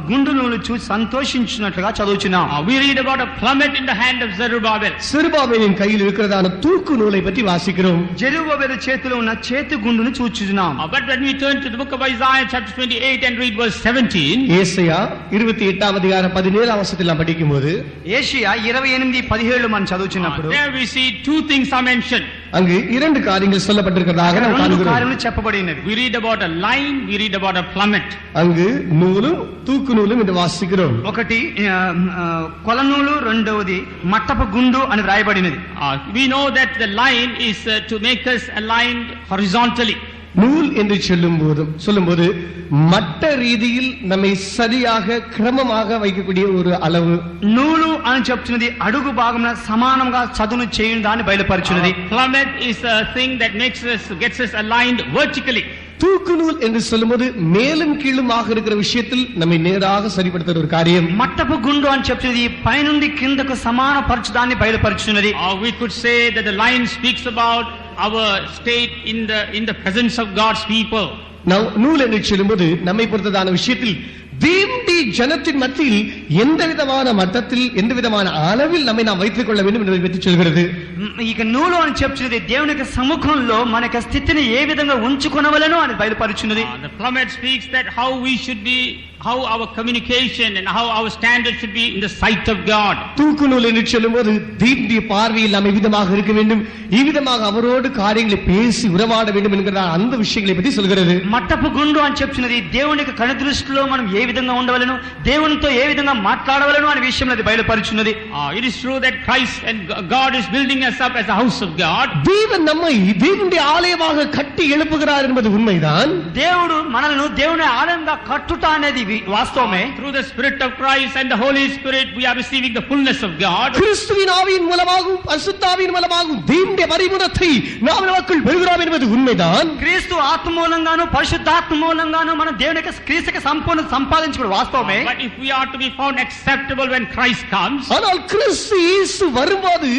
గుండు నూలు చూసి సంతోషించినట్లుగా చదువుచున్నాం. We read about a plummet in the hand of Zerubbabel. செருபாபேலின் கையில் இருக்கிறதான தூக்கு நூலை பற்றி வாசிக்கிறோம். జెరుబ్బయలు చేతిలో ఉన్న చేతి గుండును చూచుచున్నాం. But when we turn to the book of Isaiah chapter 28 and read verse 17, ஏசாயா 28ஆம் அதிகாரம் 17ஆம் வசனத்தில் நாம் படிக்கும்போது ఏషియా 28:17 మనం చదువుచున్నప్పుడు there we see two things are mentioned. அங்கு இரண்டு காரியங்கள் சொல்லப்பட்டிருக்கிறதாக நாம் రెండు காண்கிறோம். కార్యములు చెప్పబడినవి. We read about a line, we read about a plummet. அங்கு நூலும் தூக்கு நூலும் என்று வாசிக்கிறோம். ఒకటి కొలనూలు, రెండవది మట్టపు గుండు అని వ్రాయబడినది. We know that the line is to make us aligned horizontally. நூல் என்று சொல்லும்போது மட்ட ரீதியில் நம்மை சரியாக கிரமமாக வைக்கக்கூடிய ஒரு அளவு. నూలు అని చెప్తున్నది అడుగు భాగమున సమానంగా చదును చేయు దాన్ని బయలుపరిచినది. Plummet is a thing that gets us aligned vertically. தூக்கு நூல் என்று சொல்லும்போது மேலும் கீழுமாக இருக்கிற விஷயத்தில் நம்மை நேராக சரிப்படுத்துற ஒரு காரியம். మట్టపు గుండు అని చెప్తున్నది పైనుండి కిందకు సమాన పరచుదాన్ని బయలుపరిచినది. We could say that the line speaks about our state in the presence of God's people. நூல் என்று சொல்லும்போது நம்மை பொறுத்ததான விஷயத்தில் தேவனுடைய ஜனத்தின் மத்தியில் எந்த விதமான மட்டத்தில் எந்த விதமான அளவில் நம்மை நாம் வைத்துக் கொள்ள வேண்டும் என்பதை பற்றி சொல்கிறது. ఇక నూలు అని చెప్తున్నది దేవుని యొక్క సముఖంలో మన యొక్క స్థితిని ఏ విధంగా ఉంచుకొనవలెనో అని బయలుపరుచున్నది. The plummet speaks that how we should be, how our communication and how our standard should be in the sight of God. தூக்கு நூல் என்று சொல்லும்போது தேவனுடைய பார்வையில் நாம் விதமாக இருக்க வேண்டும், இவ்விதமாக அவரோடு காரியங்களை பேசி உறவாட வேண்டும் என்கிற அந்த விஷயங்களை பற்றி சொல்கிறது. మట్టపు గుండు అని చెప్తున్నది దేవుని యొక్క కనుదృష్టిలో మనం ఏ విధంగా ఉండవలెను, దేవునితో ఏ విధంగా మాట్లాడవలెను అనే విషయంలో అది బయలుపరుచున్నది. It is true that Christ and God is building us up as a house of God. தேவன் நம்மை தேவனுடைய ஆலயமாக கட்டி எழுப்புகிறார் என்பது உண்மைதான். దేవుడు మనల్ని దేవుని ఆలయంగా కట్టుట అనేది వాస్తవమే. Through the Spirit of Christ and the Holy Spirit, we are receiving the fullness of God. கிறிஸ்துவின் ஆவியின் மூலமாகவும் பரிசுத்த ஆவியின் மூலமாகவும் தேவனுடைய பரிபூரணத்தை நாம் நமக்குள் பெறுகிறோம் என்பது உண்மைதான். క్రీస్తు ఆత్మ మూలంగాను పరిశుద్ధాత్మ మూలంగాను మనం దేవుని యొక్క క్రీస్తుకి సంపూర్ణ సంపాదించుకోవడం వాస్తవమే. But if we are to be found acceptable when Christ comes, ஆனால் கிறிஸ்து இயேசு வரும்போது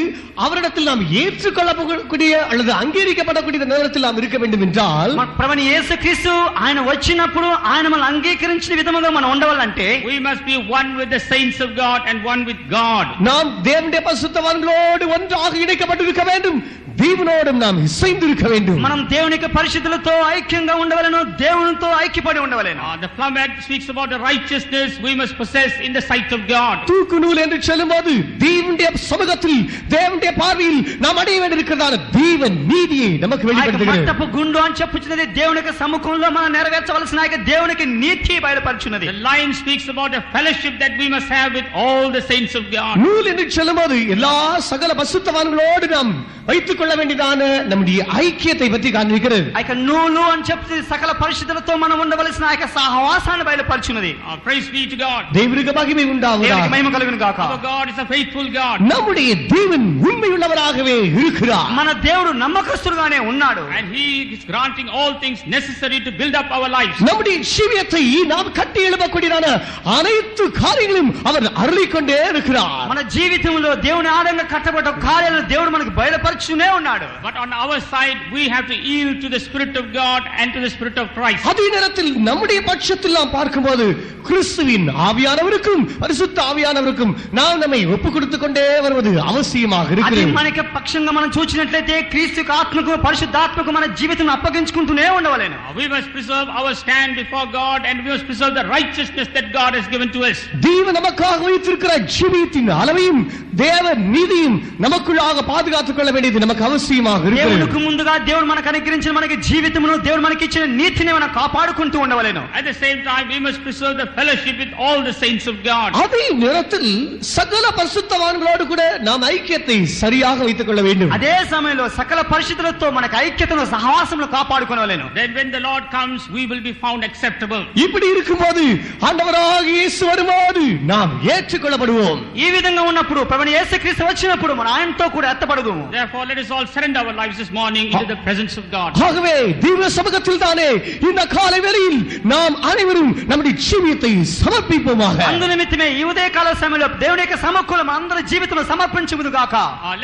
அவரிடத்தில் நாம் ஏற்றுக்கொள்ளக்கூடிய அல்லது அங்கீகரிக்கப்படக்கூடிய நேரத்தில் நாம் இருக்க வேண்டும் என்றால், ప్రభుని యేసుక్రీస్తు ఆయన వచ్చినప్పుడు ఆయన మనల్ని అంగీకరించిన విధముగా మనం ఉండవాలంటే we must be one with the saints of God and one with God. நாம் தேவனுடைய பரிசுத்தவான்களோடு ஒன்றாக இணைக்கப்பட்டிருக்க வேண்டும், தேவனோடும் நாம் இசைந்திருக்க வேண்டும். మనం దేవుని యొక్క పరిశుద్ధులతో ఐక్యంగా ఉండవలెను, దేవునితో ఐక్యపడి ఉండవలెను. The plummet speaks about the righteousness we must possess in the sight of God. தூக்கு நூல் என்று சொல்லும்போது தேவனுடைய சமூகத்தில் தேவனுடைய பார்வையில் நாம் அடைய வேண்டியிருக்கிறதான தேவன் நீதியை நமக்கு வெளிப்படுத்துகிறது. మట్టపు గుండు అని చెప్పుచున్నది దేవుని యొక్క సముఖంలో మనం నెరవేర్చవలసిన దేవునికి నీతి బయలుపరుచున్నది. The line speaks about the fellowship that we must have with all the saints of God. நூல் என்று சொல்லும்போது எல்லா சகல பரிசுத்தவான்களோடு நாம் வைத்துக் கொள்ள வேண்டியதான நம்முடைய ஐக்கியத்தை பற்றி காண்பிக்கிறது. ఆ యొక్క నూలు అని చెప్తుంది సకల పరిశుద్ధులతో మనం ఉండవలసిన ఆ యొక్క సహవాసాన్ని బయలుపరుచున్నది. Praise be to God. தேவனுக்கு மகிமை உண்டாவதாக. దేవునికి మహిమ కలుగును గాక. Our God is a faithful God. நம்முடைய தேவன் உண்மையுள்ளவராகவே இருக்கிறார். మన దేవుడు నమ్మకస్తుడుగానే ఉన్నాడు. And he is granting all things necessary to build up our lives. நம்முடைய ஜீவியத்தை நாம் கட்டி எழுப்பக்கூடியதான அனைத்து காரியங்களும் அவர் அருளிக்கொண்டே இருக்கிறார். మన జీవితంలో దేవుని ఆడంగా కట్టబడ్డ కార్యాలను దేవుడు మనకు బయలుపరుచునే ఉన్నాడు. But on our side we have to yield to the Spirit of God and to the Spirit of Christ. அதே நேரத்தில் நம்முடைய பட்சத்தில் நாம் பார்க்கும்போது கிறிஸ்துவின் ஆவியானவருக்கும் பரிசுத்த ஆவியானவருக்கும் நாம் நம்மை ஒப்புக் கொடுத்துக் கொண்டே வருவது அவசியமாக అది இருக்கிறது. మనకి పక్షంగా మనం చూసినట్లయితే క్రీస్తు ఆత్మకు పరిశుద్ధాత్మకు మన జీవితం అప్పగించుకుంటూనే ఉండవలెను. We must preserve our stand before God and we must preserve the righteousness that God has given to us. தேவன் நமக்காக வைத்திருக்கிற ஜீவியத்தின் அளவையும் தேவ நீதியும் நமக்குள்ளாக பாதுகாத்துக் கொள்ள வேண்டியது நமக்கு அவசியமாக இருக்கிறது. దేవునికి ముందుగా దేవుడు మనకు అనుగ్రహించిన మనకి జీవితమును దేవుడు మనకి ఇచ్చిన నీతిని మనం కాపాడుకుంటూ ఉండవలెను. At the same time we must preserve the fellowship with all the saints of God. அதே நேரத்தில் சகல பரிசுத்தவான்களோடு கூட நாம் ஐக்கியத்தை சரியாக வைத்துக் கொள்ள வேண்டும். అదే సమయంలో సకల పరిశుద్ధులతో మనకు ఐక్యతను సహవాసమును కాపాడుకొనవలెను. Then when the Lord comes we will be found acceptable. இப்படி இருக்கும்போது ஆண்டவராகிய இயேசு வரும்போது நாம் ஏற்றுக்கொள்ளப்படுவோம். ఈ విధంగా ఉన్నప్పుడు ప్రభువైన యేసుక్రీస్తు వచ్చినప్పుడు మనం ఆయనతో కూడా ఎత్తబడుదుము. Therefore let us all surrender our lives this morning into the presence of God. ஆகவே தேவ சமூகத்தில் தானே இந்த காலை வேளையில் நாம் அனைவரும் நம்முடைய ஜீவியத்தை சமர்ப்பிப்போமாக. అందు నిమిత్తమే ఈ ఉదయకాల సమయంలో దేవుని యొక్క సముఖంలో మన అందరి జీవితమును సమర్పించుదుము గాక.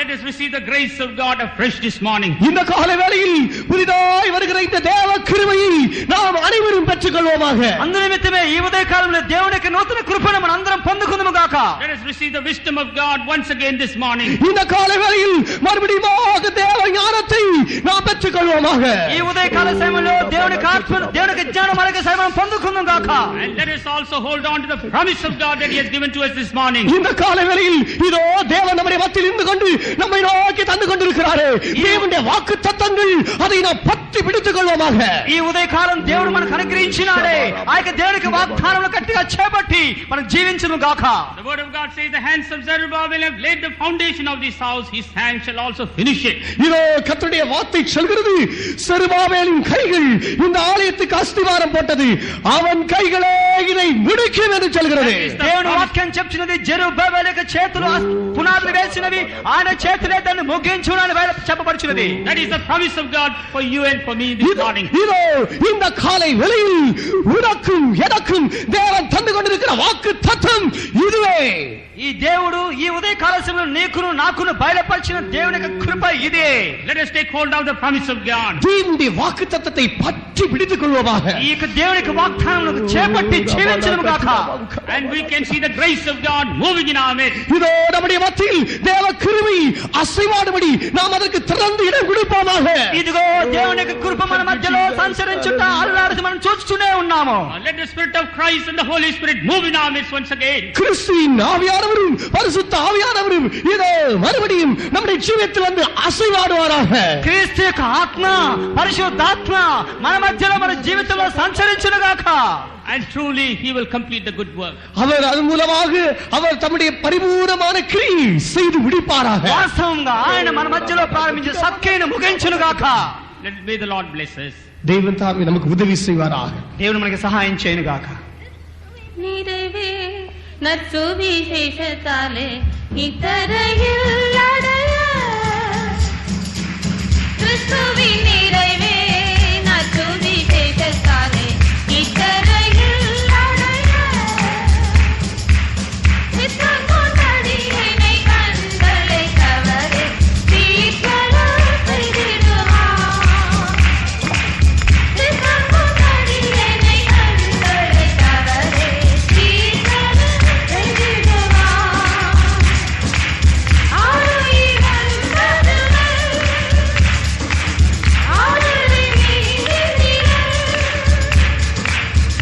Let us receive the grace of God afresh this morning. இந்த காலை வேளையில் புதிதாய் வருகிற இந்த தேவ கிருபையை நாம் அனைவரும் பெற்றுக்கொள்வோமாக. అందు నిమిత్తమే ఈ ఉదయకాలంలో దేవుని యొక్క నూతన కృపను మనం అందరం పొందుకుందుము గాక. Let us receive the wisdom of God once again this morning. இந்த காலை வேளையில் மறுபடியும் தேவ ஞானத்தை நாம் பெற்றுக்கொள்வோமாக. ఈ ఉదయకాల సమయంలో దేవుని ఆత్మను దేవుని జ్ఞానం మనకు సైతం పొందుకుందుము గాక. And let us also hold on to the promise of God that he has given to us this morning. இந்த காலை வேளையில் இதோ தேவன் நம்முடைய மத்தியில் இருந்து கொண்டு நம்மை நோக்கி தந்து கொண்டிருக்கிறாரே. தேவனுடைய வாக்குத்தத்தங்கள் அதை நாம் பற்றி பிடித்துக் கொள்வோமாக. ఈ ఉదయకాలం దేవుడు మనకు అనుగ్రహించినాడే ఆ యొక్క దేవునికి వాగ్దానములు గట్టిగా చేపట్టి మనం జీవించును గాక. The word of God says the hands of Zerubbabel have laid the foundation of this house, his hands shall also finish it. இதோ கர்த்தருடைய வார்த்தை சொல்கிறது, செருபாபேலின் கைகள் இந்த ஆலயத்துக்கு அஸ்திவாரம் போட்டது, அவன் கைகளே இதை முடிக்கும் என்று சொல்கிறது. దేవుని వాక్యం చెప్తున్నది జెరుబ్బయలు యొక్క చేతులు పునాదులు వేసినవి, ఆయన చేతులే దాన్ని ముగించునని చెప్పబడుచున్నది. That is the promise of God for you and for me this morning. இதோ இந்த காலை வேளையில் உனக்கும் எனக்கும் தேவன் தந்து கொண்டிருக்கிற வாக்கு தத்தம் இதுவே. ఈ దేవుడు ఈ ఉదయ కాల సమయంలో నీకును నాకును బయలుపరిచిన దేవుని యొక్క కృప ఇదే. Let us take hold of the promise of God. தேவனுடைய வாக்கு தத்தத்தை பற்றி பிடித்துக் கொள்வோமாக. ఈ యొక్క దేవుని యొక్క వాగ్దానములను చేపట్టి జీవించును గాక. And we can see the grace of God moving in our midst. இதோ நம்முடைய மத்தியில் தேவ கிருபை அசைவாடும்படி நாம் அதற்கு திறந்து இடம் கொடுப்போமாக. ఇదిగో దేవుని యొక్క కృప మన మధ్యలో సంచరించుట అల్లాడుతూ మనం చూస్తూనే ఉన్నాము. Let the Spirit of Christ and the Holy Spirit move in our midst once again. கிறிஸ்துவின் ஆவியானவரும் பரிசுத்த ஆவியானவரும் இதோ மறுபடியும் நம்முடைய ஜீவியத்தில் வந்து அசைவாடுவாராக. క్రీస్తు యొక్క ఆత్మ పరిశుద్ధాత్మ మన మధ్యలో మన జీవితంలో సంచరించును గాక. And truly he will complete the good work. அவர் அது மூலமாக அவர் தம்முடைய பரிபூர்ணமான கிரியை செய்து முடிப்பாராக. వాస్తవంగా ఆయన మన మధ్యలో ప్రారంభించే సత్క్రియను ముగించును గాక. May the Lord bless us. தேவன் தாமே நமக்கு உதவி செய்வாராக. దేవుడు మనకి సహాయం చేయను గాక. நிறைவே நற்சுவிசேஷத்தாலே இத்தரையில் அடைய கிறிஸ்துவின் நிறைவே நற்சுவிசேஷத்தாலே இத்தரையில் அடைய சித்தம் கொண்டடியினை கண்களை கவரே சீக்கிரம் செய்திடுவான் சித்தம் கொண்டடியினை கண்களை கவரே சீக்கிரம் செய்திடுவான் ஆளுயிரன் கருவன் ஆளுரை நீதினிரன்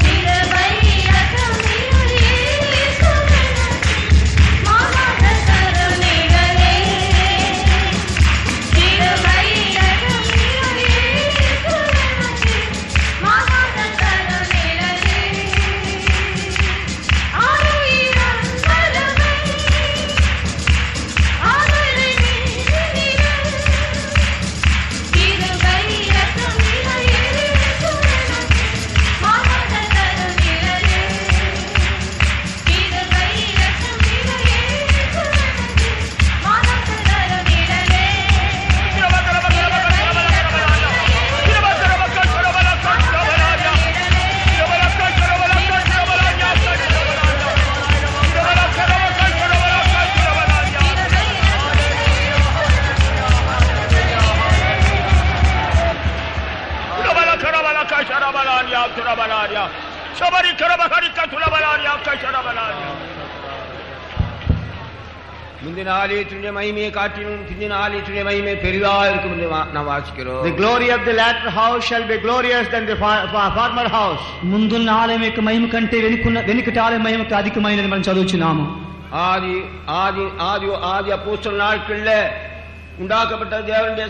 நிறவை அகமியுள் இயேசுவன் மாமக கருணைகளே நிறவை அகமியுள் இயேசுவன் மாமக கருணைகளே ஆளுயிரன் கருவன் ஆளுரை நீதினிரன் இருவை அகமியுள் இயேசுவன் மாமக கருணைகளே இருவை அகமியுள் இயேசுவன் மாமக கருணைகளே முந்தின ஆலயத்தினுடைய மகிமையை காட்டிலும் பிந்தின ஆலயத்தினுடைய மகிமை பெரிதா இருக்கும் என்று நாம் வாசிக்கிறோம். The glory of the latter house shall be glorious than the former house. ముందున్న ఆలయం యొక్క మహిమ కంటే వెనుకటి ఆలయం మహిమకు అధికమైనది మనం చదువుచున్నాము. ஆதி அப்போஸ்தலர் நாட்களில் உண்டாக்கப்பட்ட தேவனுடைய